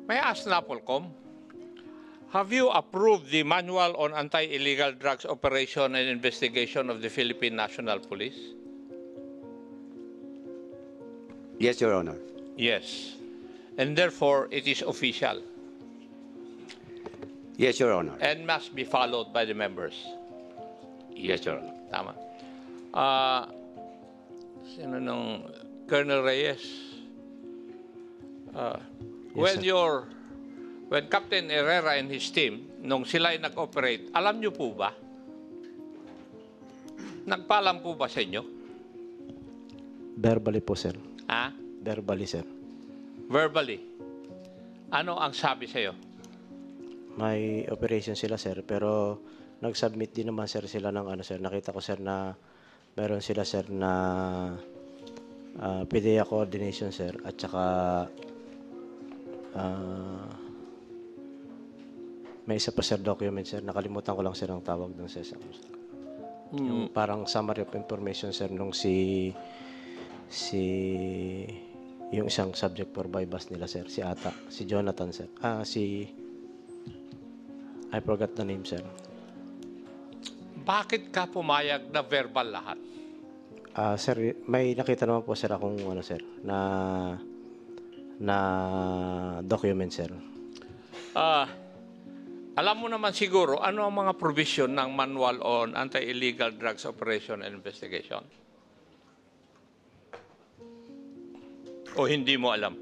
Speaker 7: May I ask NAPOLCOM, have you approved the Manual on Anti-Illegal Drugs Operation and Investigation of the Philippine National Police?
Speaker 2: Yes, Your Honor.
Speaker 7: Yes. And therefore, it is official
Speaker 2: Yes, Your Honor.
Speaker 7: and must be followed by the members.
Speaker 2: Yes, Your Honor.
Speaker 7: Tama. Sino nung Colonel Reyes? When Captain Herrera and his team, nung sila ay nag-operate, alam nyo po ba? Nagpaalam po ba sa inyo?
Speaker 10: Verbally po, sir.
Speaker 7: Ha?
Speaker 10: Verbally, sir.
Speaker 7: Verbally. Ano ang sabi sa'yo?
Speaker 10: May operation sila, sir, pero nag-submit din naman, sir, sila ng sir. Nakita ko, sir, na meron sila, sir, na PDEA coordination, sir, at saka may isa pa, sir, document, sir. Nakalimutan ko lang, sir, ang tawag ng sir. Yung parang summary of information, sir, nung yung isang subject for bypass nila, sir, si Jonathan, sir. I forgot the name, sir.
Speaker 7: Bakit ka pumayag na verbal lahat?
Speaker 10: Sir, may nakita naman po, sir, akong sir, na document, sir.
Speaker 7: Alam mo naman siguro ano ang mga provision ng Manual on Anti-Illegal Drugs Operation and Investigation? O hindi mo alam?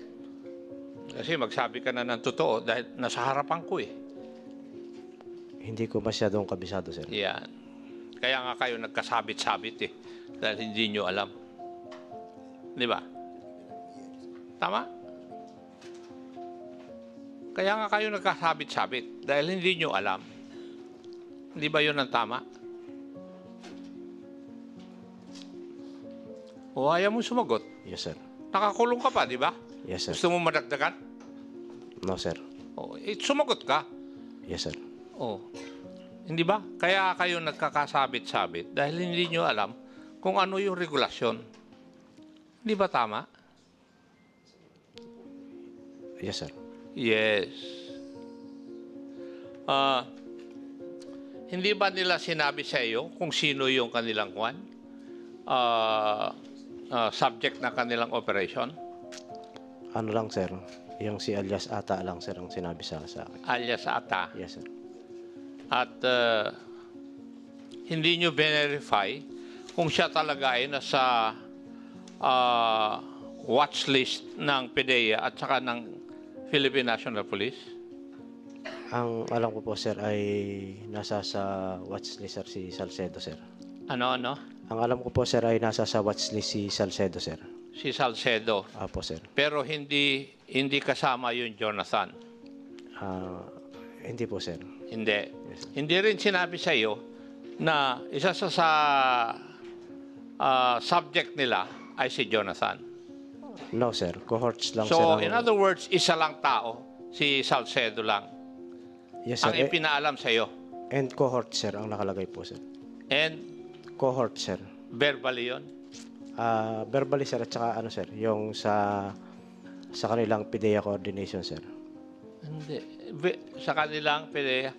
Speaker 7: Kasi magsabi ka na ng totoo dahil nasa harapan ko eh.
Speaker 10: Hindi ko masyadong kabisado, sir.
Speaker 7: Yan. Kaya nga kayo nagkasabit-sabit eh. Dahil hindi nyo alam. Di ba? Tama? Kaya nga kayo nagkasabit-sabit dahil hindi nyo alam. Hindi ba yun ang tama? O ayaw mo sumagot?
Speaker 10: Yes, sir.
Speaker 7: Nakakulong ka pa, di ba?
Speaker 10: Yes, sir.
Speaker 7: Gusto mo madagdagan?
Speaker 10: No, sir.
Speaker 7: O, sumagot ka.
Speaker 10: Yes, sir.
Speaker 7: O, hindi ba? Kaya kayo nagkakasabit-sabit dahil hindi nyo alam kung ano yung regulasyon. Hindi ba tama?
Speaker 10: Yes, sir.
Speaker 7: Yes. Hindi ba nila sinabi sa iyo kung sino yung kanilang subject na kanilang operation?
Speaker 10: Ano lang, sir? Yung si alias Ata lang, sir, ang sinabi sa akin.
Speaker 7: Alias Ata?
Speaker 10: Yes, sir.
Speaker 7: At hindi nyo verify kung siya talaga ay nasa watch list ng PDEA at saka ng Philippine National Police?
Speaker 10: Ang alam ko po, sir, ay nasa sa watch list, sir, si Salcedo, sir.
Speaker 7: Ano?
Speaker 10: Ang alam ko po, sir, ay nasa sa watch list si Salcedo, sir.
Speaker 7: Si Salcedo?
Speaker 10: Apo, sir.
Speaker 7: Pero hindi kasama yung Jonathan?
Speaker 10: Hindi po, sir.
Speaker 7: Hindi.
Speaker 10: Yes,
Speaker 7: Hindi rin sinabi sa iyo na isa sa subject nila ay si Jonathan?
Speaker 10: No, sir. Cohorts lang, sir.
Speaker 7: So, in other words, isa lang tao, si Salcedo lang,
Speaker 10: yes, sir,
Speaker 7: ang ipinaalam sa iyo.
Speaker 10: And cohort, sir, ang nakalagay po, sir.
Speaker 7: And?
Speaker 10: Cohort, sir.
Speaker 7: Verbally yun?
Speaker 10: Verbally, sir, at saka sir, yung sa kanilang PDEA coordination, sir.
Speaker 7: Hindi. Sa kanilang PDEA.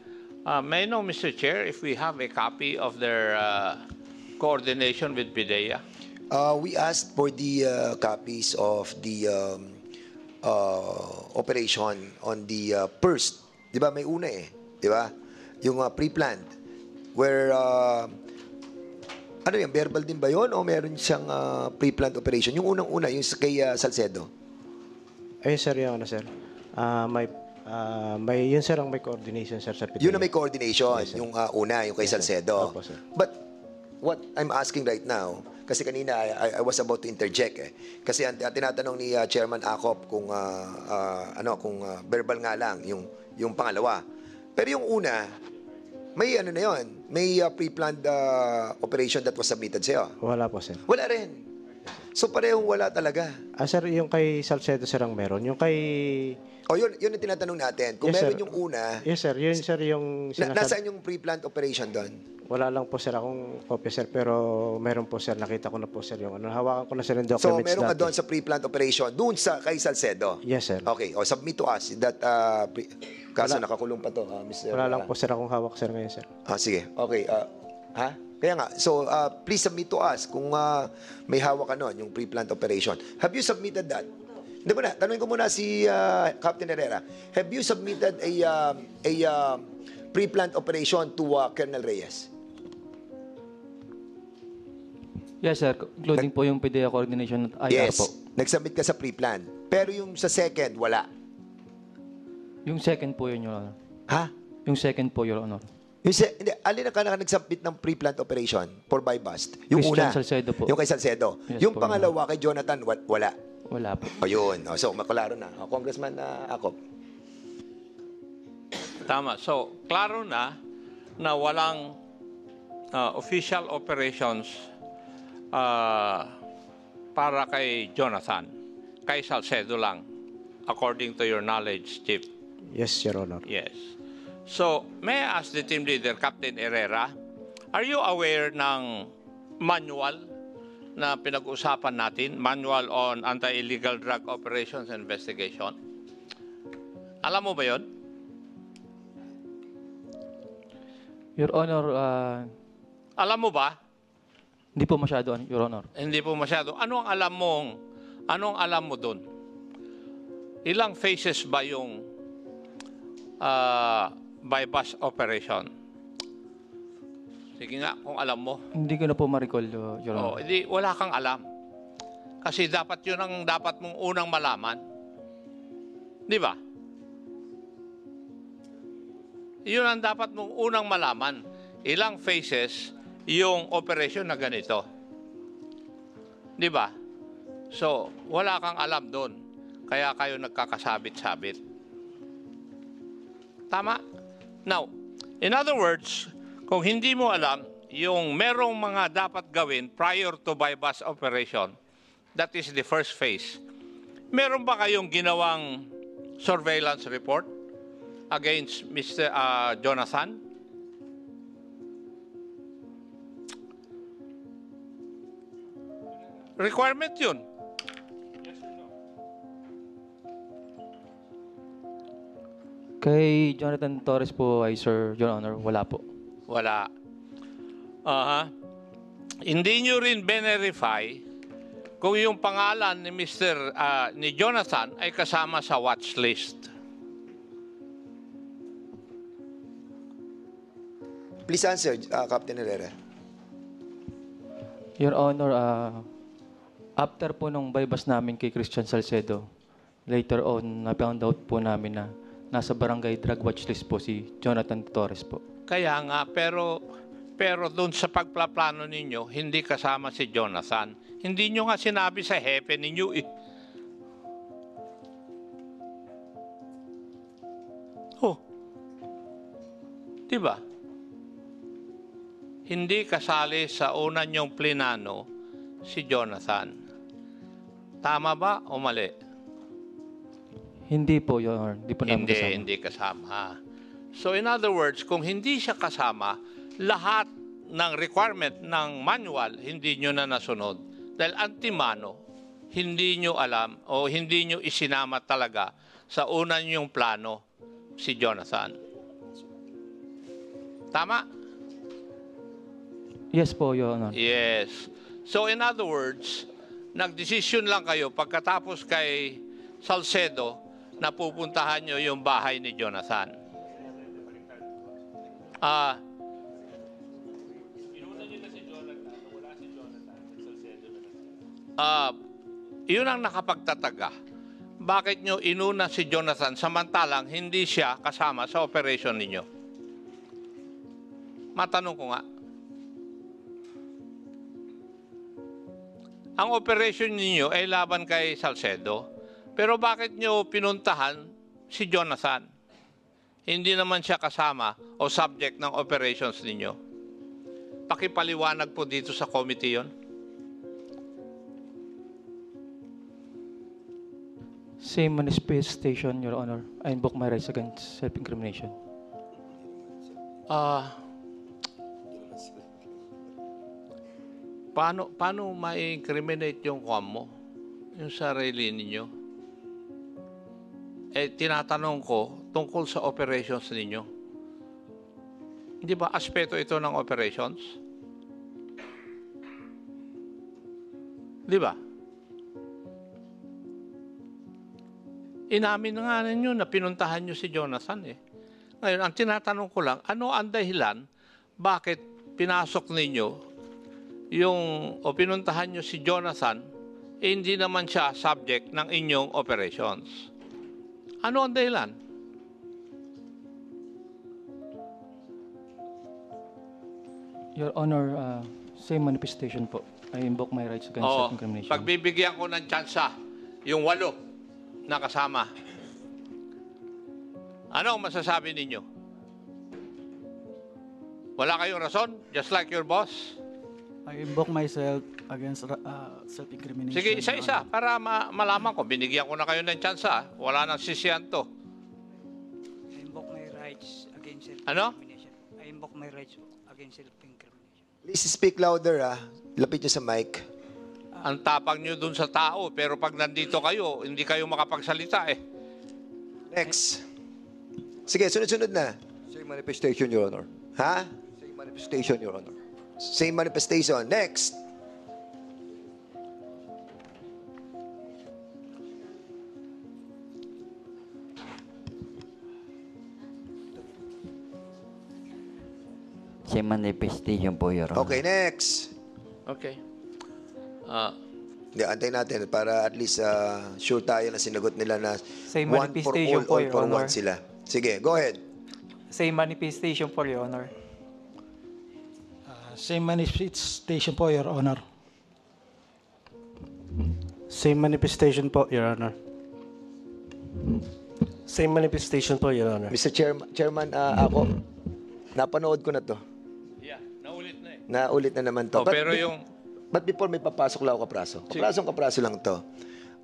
Speaker 7: May I know, Mr. Chair, if we have a copy of their coordination with PDEA?
Speaker 3: We asked for the copies of the operation on the first. Di ba, may una eh. Di ba? Yung pre-planned. Where, ano yan, verbal din ba yun? O meron siyang pre-planned operation? Yung unang-una, yung kay Salcedo.
Speaker 10: Ayun, sir, yung sir. Yun, sir, ang may coordination, sir, sa PDEA.
Speaker 3: Yun ang may coordination.
Speaker 10: Yes,
Speaker 3: yung una, yung kay
Speaker 10: Yes,
Speaker 3: Salcedo.
Speaker 10: Opo, sir.
Speaker 3: But what I'm asking right now, kasi kanina I was about to interject eh. Kasi ang tinatanong ni Chairman Acop kung verbal nga lang yung pangalawa. Pero yung una, may na yon, may pre-planned operation that was submitted sa'yo.
Speaker 10: Wala po, sir.
Speaker 3: Wala rin. So parehong wala talaga.
Speaker 10: Sir, yung kay Salcedo, sir, ang meron. Yung kay...
Speaker 3: Yun ang tinatanong natin. Kung
Speaker 10: Yes,
Speaker 3: meron
Speaker 10: sir.
Speaker 3: yung una,
Speaker 10: Yes, sir. Yun, sir, yung...
Speaker 3: nasaan yung pre-planned operation doon?
Speaker 10: Wala lang po, sir, akong copy, sir. Pero meron po, sir. Nakita ko na po, sir, yung hawakan ko na, sir, yung
Speaker 3: So
Speaker 10: documents
Speaker 3: meron ka
Speaker 10: dati.
Speaker 3: doon sa pre-planned operation, doon sa kay Salcedo?
Speaker 10: Yes, sir.
Speaker 3: Okay, submit to us that kaso nakakulong pa to, Mr.
Speaker 10: Wala lang po, sir, akong hawak, sir, ngayon, sir.
Speaker 3: Sige. Okay. Kaya nga, so please submit to us kung may hawak ka nun, yung pre-planned operation. Have you submitted that? Hindi mo na, tanungin ko muna si Captain Herrera. Have you submitted a pre-planned operation to Colonel Reyes?
Speaker 4: Yes, sir. Including po yung PDEA coordination at IR
Speaker 3: Yes.
Speaker 4: po.
Speaker 3: Nag-submit ka sa pre-planned. Pero yung sa second, wala.
Speaker 4: Yung second po yun, Your Honor.
Speaker 3: Ha?
Speaker 4: Yung second po, Your Honor.
Speaker 3: Hindi, alin ka nag-submit ng pre-planned operation for by bust? Yung
Speaker 4: Christian
Speaker 3: una.
Speaker 4: Salcedo po.
Speaker 3: Yung kay Salcedo.
Speaker 4: Yes
Speaker 3: Yung
Speaker 4: po,
Speaker 3: pangalawa kay Jonathan, wala.
Speaker 4: Wala po.
Speaker 3: Yun. So, maklaro na. Congressman Acop.
Speaker 7: Tama. So, klaro na walang official operations para kay Jonathan. Kay Salcedo lang, according to your knowledge, Chief.
Speaker 10: Yes, Your Honor.
Speaker 7: Yes. So, may I ask the team leader, Captain Herrera, Are you aware ng manual na pinag-usapan natin, Manual on Anti-Illegal Drug Operations and Investigation? Alam mo ba yon?
Speaker 4: Your Honor,
Speaker 7: Alam mo ba?
Speaker 4: hindi po masyado, Your Honor.
Speaker 7: Hindi po masyado. Anong alam mo doon? Ilang phases ba yung bypass operation? Sige nga, kung alam mo.
Speaker 4: Hindi ko na po ma-recall, Your Honor.
Speaker 7: Hindi, wala kang alam. Kasi dapat yun ang dapat mong unang malaman. Di ba? Yun ang dapat mong unang malaman. Ilang phases yung operation na ganito. Di ba? So, wala kang alam doon. Kaya kayo nagkakasabit-sabit. Tama? Now, in other words, kung hindi mo alam yung merong mga dapat gawin prior to bypass operation, that is the first phase. Meron ba kayong ginawang surveillance report against Mr. Jonathan? Requirement yun.
Speaker 4: Kay Jonathan Torres po ay, Sir, Your Honor, wala po.
Speaker 7: Wala. Hindi nyo rin verify kung yung pangalan ni ni Jonathan ay kasama sa watch list.
Speaker 3: Please answer, Captain Herrera.
Speaker 4: Your Honor, after po nung bypass namin kay Christian Salcedo, later on, na-found out po namin na nasa barangay drug watch list po si Jonathan Torres po.
Speaker 7: Kaya nga, pero doon sa pagplaplano ninyo, hindi kasama si Jonathan. Hindi nyo nga sinabi sa hepe ninyo eh. Oh. Diba? Hindi kasali sa una nyong plinano si Jonathan. Tama ba o mali?
Speaker 4: Hindi po, Your Honor. Hindi po namin kasama.
Speaker 7: Hindi kasama. So in other words, kung hindi siya kasama, lahat ng requirement ng manual, hindi nyo na nasunod. Dahil antimano, hindi nyo alam o hindi nyo isinama talaga sa una nyong plano si Jonathan. Tama?
Speaker 4: Yes po, Your Honor.
Speaker 7: Yes. So in other words, nagdesisyon lang kayo pagkatapos kay Salcedo na pupuntahan nyo yung bahay ni Jonathan. Yun ang nakapagtataga. Bakit nyo inuna si Jonathan samantalang hindi siya kasama sa operation ninyo? Matanong ko nga. Ang operation ninyo ay laban kay Salcedo. Pero bakit nyo pinuntahan si Jonathan? Hindi naman siya kasama o subject ng operations ninyo. Pakipaliwanag po dito sa committee yon.
Speaker 4: Same manifestation, Your Honor. I invoke my rights against self-incrimination.
Speaker 7: Paano ma-incriminate yung kuwan mo? Yung sarili ninyo? Tinatanong ko tungkol sa operations ninyo. Hindi ba aspeto ito ng operations? Di ba? Inamin na nga ninyo na pinuntahan nyo si Jonathan eh. Ngayon, ang tinatanong ko lang, ano ang dahilan bakit pinasok ninyo o pinuntahan nyo si Jonathan, hindi naman siya subject ng inyong operations? Ano ang dahilan?
Speaker 4: Your Honor, same manifestation po. I invoke my rights against self-incrimination.
Speaker 7: Pagbibigyan ko ng tsansa, yung 8 na kasama. Ano ang masasabi ninyo? Wala kayong rason? Just like your boss?
Speaker 13: I invoke myself against self-incrimination.
Speaker 7: Sige, isa-isa para malaman ko. Binigyan ko na kayo ng tsansa. Wala nang sisiyan to.
Speaker 6: I invoke my rights against
Speaker 7: Ano?
Speaker 6: self-incrimination. I invoke my rights against self-incrimination.
Speaker 3: Please speak louder, Lapit nyo sa mic.
Speaker 7: Ang tapang nyo dun sa tao, pero pag nandito kayo, hindi kayo makapagsalita eh.
Speaker 3: Next. Sige, sunod-sunod na.
Speaker 8: Same manifestation, Your Honor.
Speaker 3: Ha?
Speaker 8: Same manifestation, Your Honor.
Speaker 3: Same manifestation. Next.
Speaker 14: Same manifestation po, Your Honor.
Speaker 3: Okay, next.
Speaker 7: Okay.
Speaker 3: Hindi, antayin natin para at least sure tayo na sinagot nila na
Speaker 15: Same
Speaker 3: one for
Speaker 15: manifestation
Speaker 3: all
Speaker 15: po, Your
Speaker 3: for
Speaker 15: Honor.
Speaker 3: one sila. Sige, go ahead.
Speaker 15: Same manifestation po, Your Honor.
Speaker 13: Same manifestation po, Your Honor.
Speaker 12: Same manifestation po, Your Honor. Same manifestation po, Your Honor.
Speaker 3: Mr. Chairman, ako, napanood ko na to.
Speaker 7: Yeah, naulit na eh.
Speaker 3: Naulit na naman to.
Speaker 7: Oh, pero yung...
Speaker 3: But before may papasok lang ako, kapraso lang to.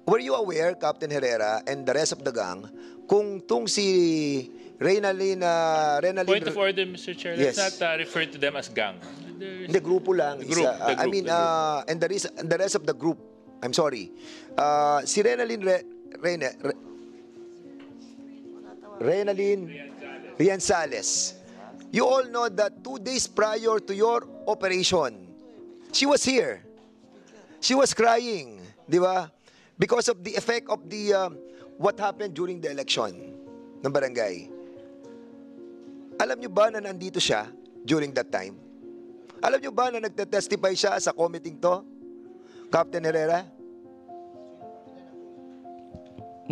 Speaker 3: Were you aware, Captain Herrera and the rest of the gang, kung tung si Reynalyn...
Speaker 5: Point of order, Mr. Chair.
Speaker 3: Yes.
Speaker 5: Let's not refer to them as gang.
Speaker 3: Hindi, grupo lang.
Speaker 5: The group, the group, the group.
Speaker 3: And the rest of the group, I'm sorry. Si Reynalyn Rianzales. You all know that 2 days prior to your operation, she was here. She was crying, di ba? Because of the effect of the what happened during the election ng barangay. Alam niyo ba na nandito siya during that time? Alam niyo ba na nagte-testify siya sa committee to? Captain Herrera?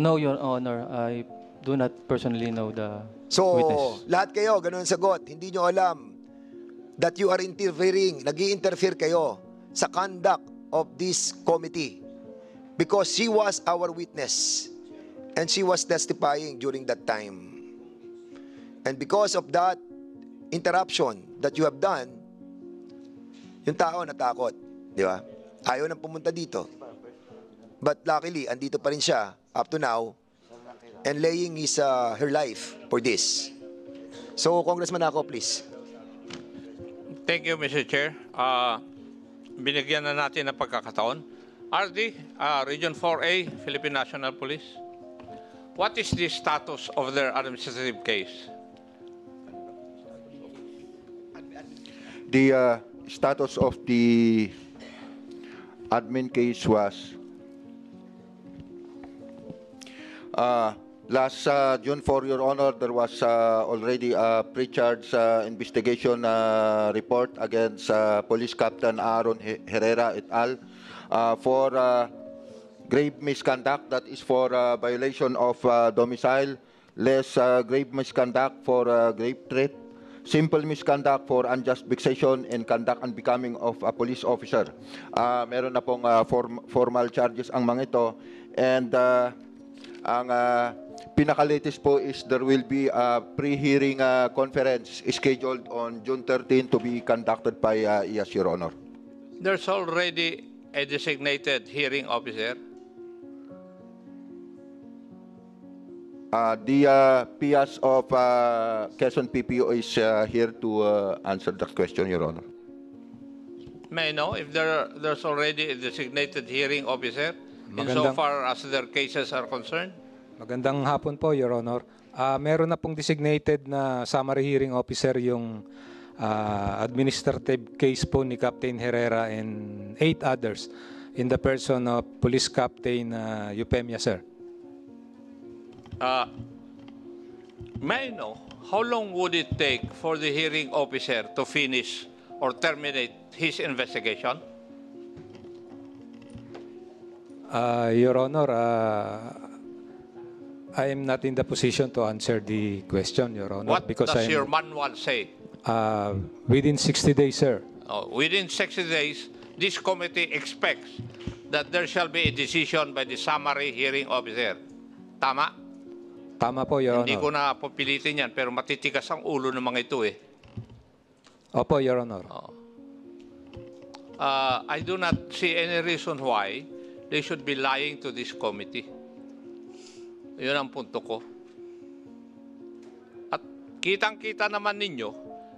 Speaker 4: No, Your Honor. I do not personally know the
Speaker 3: So,
Speaker 4: witness.
Speaker 3: lahat kayo, ganun ang sagot. Hindi nyo alam that you are interfering, nag-i-interfere kayo sa conduct of this committee because she was our witness and she was testifying during that time. And because of that interruption that you have done, yung tao natakot, di ba? Ayaw nang pumunta dito. But luckily, andito pa rin siya up to now and laying her life for this. So, Congressman ako, please.
Speaker 7: Thank you, Mr. Chair. Binigyan na natin ng pagkakataon. RD, Region 4A, Philippine National Police. What is the status of their administrative case?
Speaker 9: The status of the admin case was last June 4, Your Honor, there was already a pre-charge investigation report against Police Captain Aaron Herrera et al. For grave misconduct, that is for violation of domicile, less grave misconduct for grave threat, simple misconduct for unjust vexation, and conduct unbecoming of a police officer. Meron na pong formal charges ang mga ito, and ang pinaka-latest po is there will be a pre-hearing conference scheduled on June 13 to be conducted by IAS, Your Honor.
Speaker 7: There's already a designated hearing officer.
Speaker 9: The PIAS of Quezon PPO is here to answer that question, Your Honor.
Speaker 7: May I know if there's already a designated hearing officer insofar as their cases are concerned?
Speaker 16: Magandang hapon po, Your Honor. Meron na pong designated na summary hearing officer yung administrative case po ni Captain Herrera and 8 others in the person of Police Captain Eupemia, sir.
Speaker 7: May I know how long would it take for the hearing officer to finish or terminate his investigation?
Speaker 16: Your Honor, I am not in the position to answer the question, Your Honor.
Speaker 7: What does your manual say?
Speaker 16: Within 60 days, sir.
Speaker 7: Within 60 days, this committee expects that there shall be a decision by the summary hearing officer. Tama?
Speaker 16: Tama po, Your
Speaker 7: Hindi
Speaker 16: Honor.
Speaker 7: ko na pupilitin yan, pero matitigas ang ulo ng mga ito eh.
Speaker 16: Opo, Your Honor.
Speaker 7: I do not see any reason why they should be lying to this committee. Yun ang punto ko. At kitang-kita naman ninyo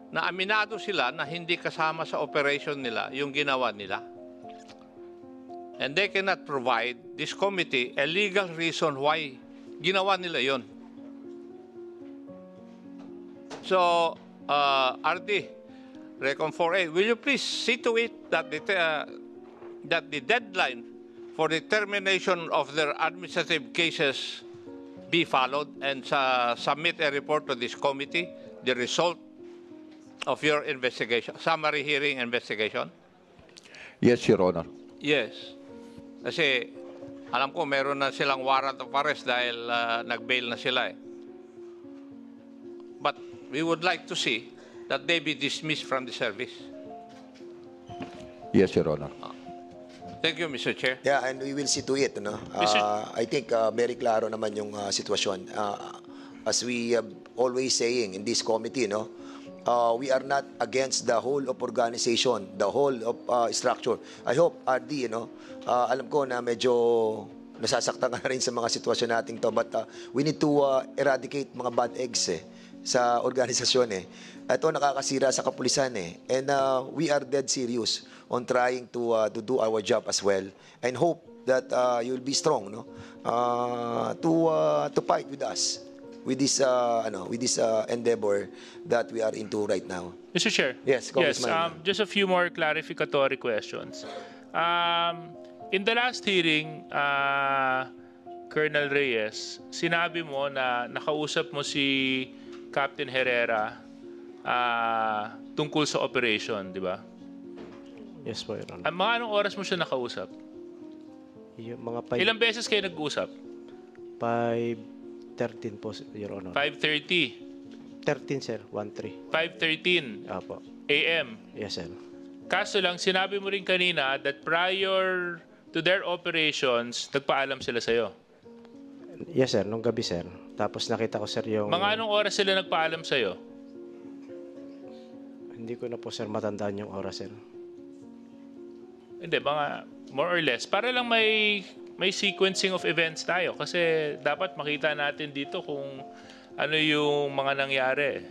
Speaker 7: na aminado sila na hindi kasama sa operation nila yung ginawa nila. And they cannot provide this committee a legal reason why ginawa nila yon. So, RD, Recon 4A, will you please see to it that the deadline for the termination of their administrative cases be followed and submit a report to this committee, the result of your investigation, summary hearing investigation?
Speaker 9: Yes, Your Honor.
Speaker 7: Yes. Kasi alam ko meron na silang warrant of arrest dahil nag-bail na sila eh. But we would like to see that they be dismissed from the service.
Speaker 9: Yes, Your Honor.
Speaker 7: Thank you, Mr. Chair.
Speaker 3: Yeah, and we will see to it. No? I think very klaro naman yung sitwasyon. As we always saying in this committee, no, we are not against the whole of organization, the whole of structure. I hope, RD, alam ko na medyo nasasaktan ka na rin sa mga sitwasyon natin to, but we need to eradicate mga bad eggs sa organisasyon Ito nakakasira sa kapulisan And we are dead serious on trying to do our job as well, and hope that you'll be strong, to fight with us with this endeavor that we are into right now.
Speaker 5: Mr. Chair.
Speaker 3: Yes, Congressman.
Speaker 5: Just a few more clarificatory questions. In the last hearing, Colonel Reyes, sinabi mo na nakausap mo si Captain Herrera tungkol sa operation, di ba?
Speaker 10: Yes po, Your Honor.
Speaker 5: Mga anong oras mo siya nakausap? Ilang beses kayo nag-usap?
Speaker 10: 5:13 po, Your Honor.
Speaker 5: 5:30?
Speaker 10: 13, sir. 1:3.
Speaker 5: 5:13
Speaker 10: Apo.
Speaker 5: AM?
Speaker 10: Yes, sir.
Speaker 5: Kaso lang, sinabi mo rin kanina that prior to their operations, nagpaalam sila sa'yo.
Speaker 10: Yes, sir. Nung gabi, sir. Tapos nakita ko, sir, yung...
Speaker 5: Mga anong oras sila nagpaalam sa'yo?
Speaker 10: Hindi ko na po, sir, matandaan yung oras, sir.
Speaker 5: Hindi, mga more or less. Para lang may sequencing of events tayo. Kasi dapat makita natin dito kung ano yung mga nangyari.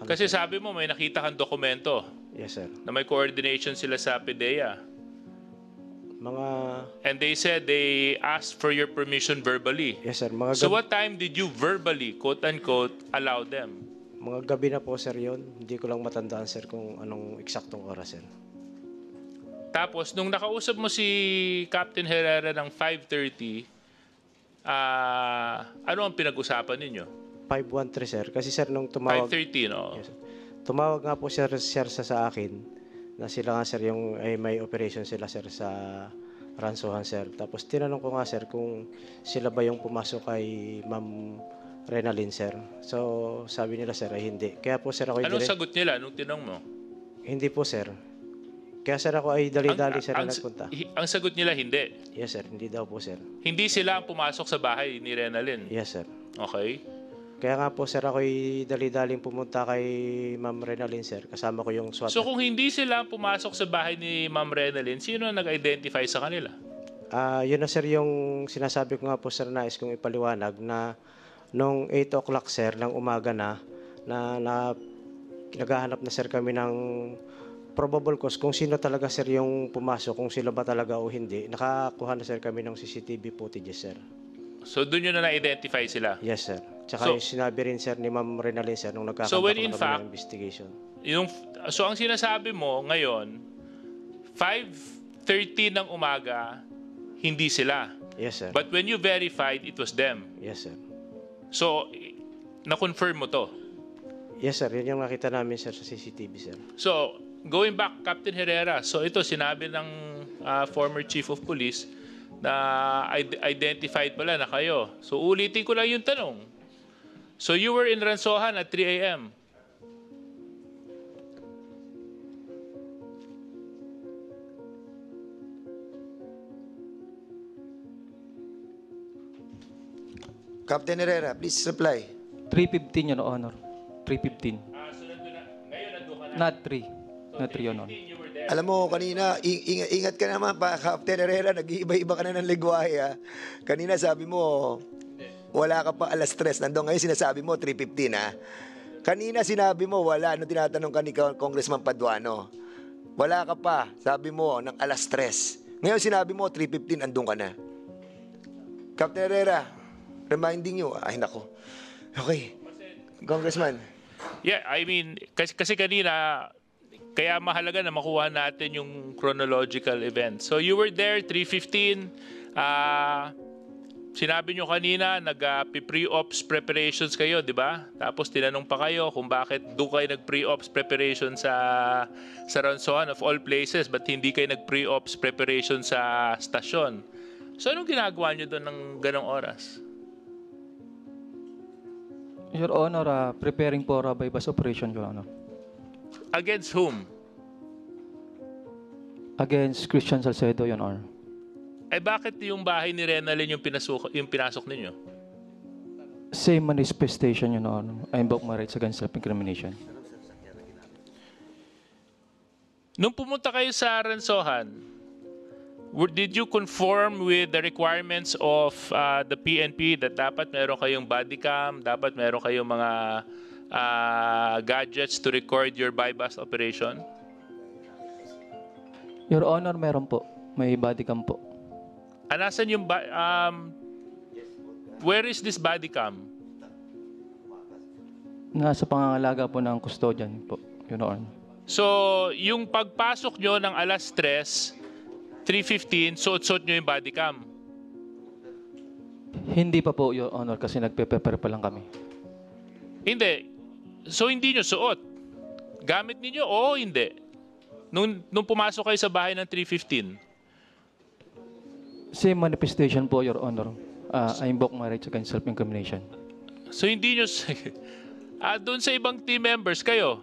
Speaker 5: Kasi sabi mo, may nakita kang dokumento.
Speaker 10: Yes, sir.
Speaker 5: Na may coordination sila sa PDEA. And they said they asked for your permission verbally.
Speaker 10: Yes, sir.
Speaker 5: So what time did you verbally, quote-unquote, allow them?
Speaker 10: Mga gabi na po, sir, yun. Hindi ko lang matandaan, sir, kung anong eksaktong oras, sir.
Speaker 5: Tapos, nung nakausap mo si Captain Herrera ng 5:30, ano ang pinag-usapan ninyo?
Speaker 10: 5:13, sir. Kasi, sir, nung tumawag...
Speaker 5: 5:30, no?
Speaker 10: Yes, sir. Tumawag nga po, sir, sa akin na sila nga, sir, yung may operation sila, sir, sa Ransohan, sir. Tapos, tinanong ko nga, sir, kung sila ba yung pumasok kay Ma'am Renalyn, sir. So, sabi nila, sir, ay hindi. Kaya po, sir, ako...
Speaker 5: Anong sagot nila nung tinanong mo?
Speaker 10: Hindi po, sir. Kaya, sir, ako ay dali-dali, sir, na nagpunta.
Speaker 5: Ang sagot nila, hindi?
Speaker 10: Yes, sir. Hindi daw po, sir.
Speaker 5: Hindi sila ang pumasok sa bahay ni Renalyn?
Speaker 10: Yes, sir.
Speaker 5: Okay.
Speaker 10: Kaya nga po, sir, ako ay dali-daling pumunta kay Ma'am Renalyn, sir. Kasama ko yung SWAT.
Speaker 5: So, kung hindi sila pumasok sa bahay ni Ma'am Renalyn, sino ang nag-identify sa kanila?
Speaker 10: Yun na, sir, yung sinasabi ko nga po, sir, nais kong ipaliwanag na nung 8 o'clock, sir, ng umaga na naghahanap na, sir, kami ng probable cause kung sino talaga, sir, yung pumasok, kung sila ba talaga o hindi. Nakakuha na, sir, kami ng CCTV footage, sir.
Speaker 5: So, doon yun na na-identify sila?
Speaker 10: Yes, sir. Tsaka yung sinabi rin, sir, ni Ma'am Renalyn, sir, nung nagkakandak na kami ng investigation.
Speaker 5: So, ang sinasabi mo ngayon, 5:30 ng umaga, hindi sila.
Speaker 10: Yes, sir.
Speaker 5: But when you verified, it was them.
Speaker 10: Yes, sir.
Speaker 5: So, na-confirm mo to?
Speaker 10: Yes, sir. Yun yung nakita namin, sir, sa CCTV, sir.
Speaker 5: So, going back, Captain Herrera, so ito, sinabi ng former Chief of Police na identified pala na kayo. So, ulitin ko lang yung tanong. So, you were in Ransohan at 3 a.m.?
Speaker 3: Captain Herrera, please reply.
Speaker 4: 3:15, Your Honor. 3:15.
Speaker 5: So ngayon nandun ka na?
Speaker 4: Not 3. Not 3, Your Honor.
Speaker 3: Alam mo, kanina, ingat ka naman pa, Captain Herrera, nag-iiba-iba ka na ng ligwahe. Kanina sabi mo, wala ka pa 3:00. Nandun ngayon sinasabi mo, 3:15, ha? Kanina sinabi mo wala nung tinatanong ka ni Congressman Paduano. Wala ka pa. Sabi mo ng alas 3. Ngayon sinabi mo 3:15 andun ka na. Captain Herrera, reminding you. Ay nako. Okay. Congressman.
Speaker 5: Yeah, I mean, kasi kanina, kaya mahalaga na makuha natin yung chronological event. So you were there, 3:15. Sinabi nyo kanina, nag-pre-ops preparations kayo, di ba? Tapos tinanong pa kayo kung bakit doon kayo nag-pre-ops preparation sa Ransohan of all places, but hindi kayo nag-pre-ops preparation sa stasyon. So anong ginagawa nyo doon ng ganong oras?
Speaker 4: Your Honor, preparing for a bypass operation, Your Honor.
Speaker 5: Against whom?
Speaker 4: Against Christian Salcedo, Your Honor.
Speaker 5: Eh bakit yung bahay ni Renalyn yung pinasok ninyo?
Speaker 4: Same manifestation, Your Honor. I invoke my rights against self-incrimination.
Speaker 5: Nung pumunta kayo sa Ransohan, did you conform with the requirements of the PNP that dapat meron kayong body cam, dapat meron kayong mga gadgets to record your bypass operation?
Speaker 4: Your Honor, meron po. May body cam po.
Speaker 5: Nasan yung where is this body cam?
Speaker 4: Nasa pangangalaga po ng custodian po, Your Honor.
Speaker 5: So, yung pagpasok nyo ng alas 3:15, suot-suot nyo yung body cam?
Speaker 4: Hindi pa po, Your Honor, kasi nagpe-prepare pa lang kami.
Speaker 5: Hindi. So, hindi nyo suot? Gamit ninyo o hindi? Nung pumasok kayo sa bahay ng 3:15?
Speaker 4: Same manifestation po, Your Honor. I invoke my rights against self-incrimination.
Speaker 5: So, hindi nyo... doon sa ibang team members kayo,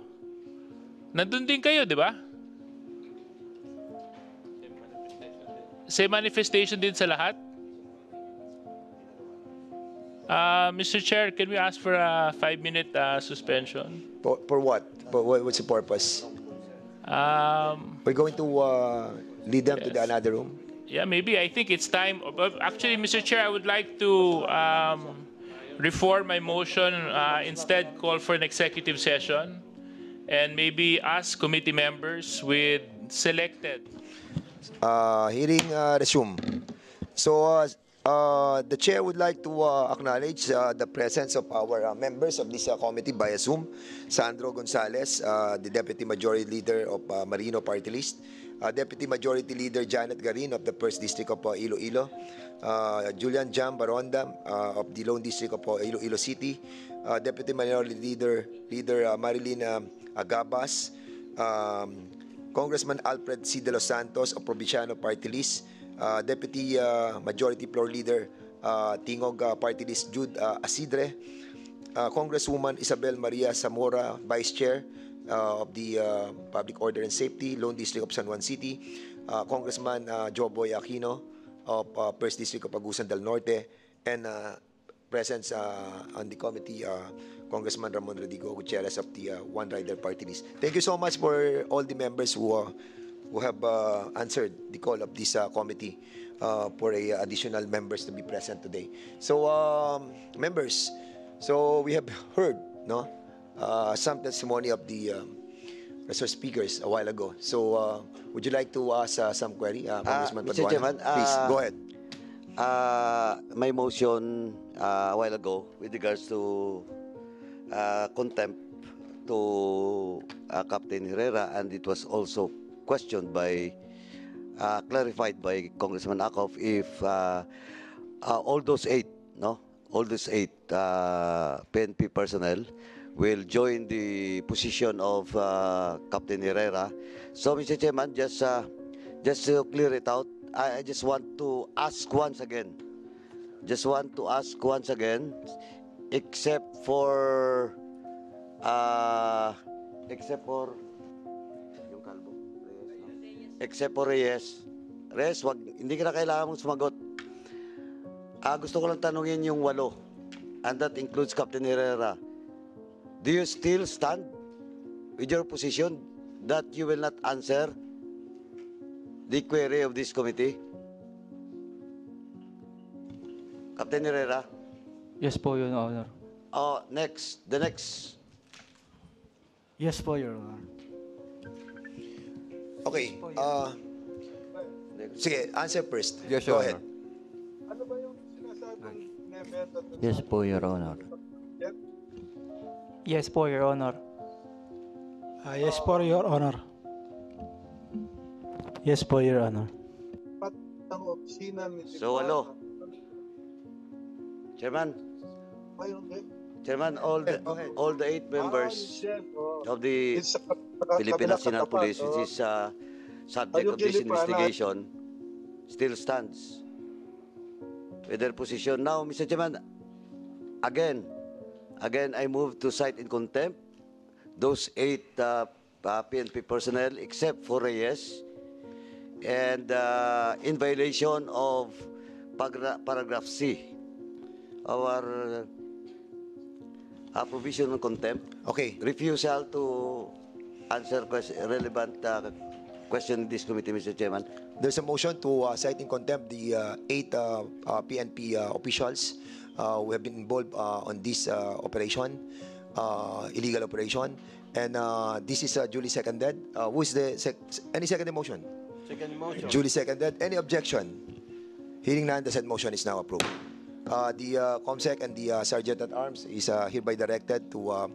Speaker 5: nandun din kayo, di ba? Same manifestation din sa lahat? Mr. Chair, can we ask for a 5-minute suspension?
Speaker 3: For what? What's the purpose? We're going to lead them to another room?
Speaker 5: Yeah, maybe. I think it's time. Actually, Mr. Chair, I would like to reform my motion, instead call for an executive session, and maybe ask committee members with selected.
Speaker 3: Hearing resume. So, the chair would like to acknowledge the presence of our members of this committee via Zoom. Sandro Gonzales, the Deputy Majority Leader of Marino Party List. Deputy Majority Leader Janet Garin of the 1st District of Iloilo. Julian Jam Baronda of the Lone District of Iloilo City. Deputy Minority Leader Marilyn Agabas. Congressman Alfred C. De Los Santos of Provinciano Party List. Deputy Majority Floor Leader Tingog Party List Jude Asidre. Congresswoman Isabel Maria Zamora, Vice Chair of the Public Order and Safety, Lone District of San Juan City. Congressman Joboy Aquino of 1st District of Agusan del Norte. And presence on the committee, Congressman Ramon Rodigo Gutierrez of the One Rider Party List. Thank you so much for all the members who have answered the call of this committee for additional members to be present today. So, members, so we have heard some testimony of the resource speakers a while ago. So, would you like to ask some query, Congressman
Speaker 2: Mr.
Speaker 3: Paduano?
Speaker 2: Chairman,
Speaker 3: Please, go ahead.
Speaker 2: My motion a while ago with regards to contempt to Captain Herrera, and it was also questioned by, clarified by Congressman Akov, if all those eight PNP personnel will join the position of Captain Herrera. So, Mr. Chairman, just to clear it out, I just want to ask once again. Except for yung kalbo, except for Reyes. Reyes, hindi ka na kailangan mong sumagot. Gusto ko lang tanungin yung 8, and that includes Captain Herrera. Do you still stand with your position that you will not answer the query of this committee? Captain Herrera?
Speaker 4: Yes po, Your Honor.
Speaker 2: The next
Speaker 12: Yes po, Your Honor.
Speaker 3: Okay. Sige, answer first.
Speaker 8: Yes,
Speaker 3: Go
Speaker 8: Your
Speaker 3: ahead.
Speaker 8: Honor.
Speaker 14: Yes po, Your Honor.
Speaker 15: Yes po, Your Honor.
Speaker 13: Yes po, Your Honor.
Speaker 12: Yes po, Your Honor.
Speaker 2: So, ano? Chairman, all the 8 members of the Philippine National Police, which is subject of this investigation, still stands with their position. Now, Mr. Chairman, again, I move to cite in contempt those 8 PNP personnel, except for Reyes, and in violation of paragraph C, our provision on contempt.
Speaker 3: Okay.
Speaker 2: Refusal to answer relevant question in this committee, Mr. Chairman.
Speaker 3: There's a motion to cite in contempt the 8 PNP officials who have been involved on this operation, illegal operation, and this is duly seconded. Who is the any second motion?
Speaker 8: Second motion.
Speaker 3: Duly seconded. Any objection? Hearing none, the said motion is now approved. The COMSEC and the Sergeant at Arms is hereby directed to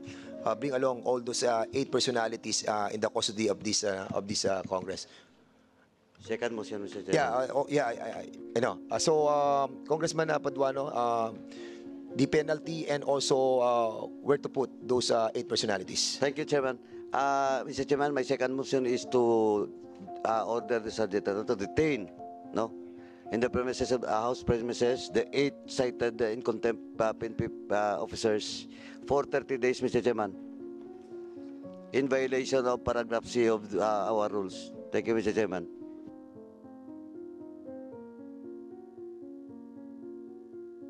Speaker 3: bring along all those 8 personalities in the custody of this Congress.
Speaker 2: Second motion, Mr. Chairman.
Speaker 3: I know. So, Congressman Paduano, the penalty and also where to put those 8 personalities.
Speaker 2: Thank you, Chairman. Mr. Chairman, my second motion is to order the Sergeant to detain, in the premises of House premises, the 8 cited in contempt PNP officers for 30 days, Mr. Chairman, in violation of paragraph C of our rules. Thank you, Mr. Chairman.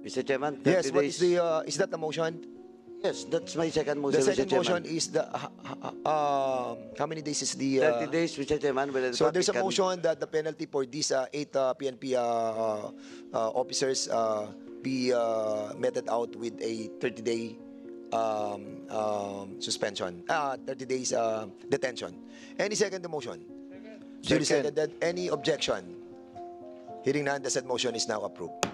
Speaker 2: Mr. Chairman, 30
Speaker 3: Yes, what
Speaker 2: days.
Speaker 3: is that the motion?
Speaker 2: Yes, that's my second motion,
Speaker 3: The
Speaker 2: Mr.
Speaker 3: second
Speaker 2: Chairman.
Speaker 3: motion is the how many days is the
Speaker 2: 30 days, Mr. Chairman.
Speaker 3: So there's a motion that the penalty for these 8 PNP officers be meted out with a 30-day suspension, 30 days detention. Any second motion? Duly seconded. Any objection? Hearing none, the said motion is now approved.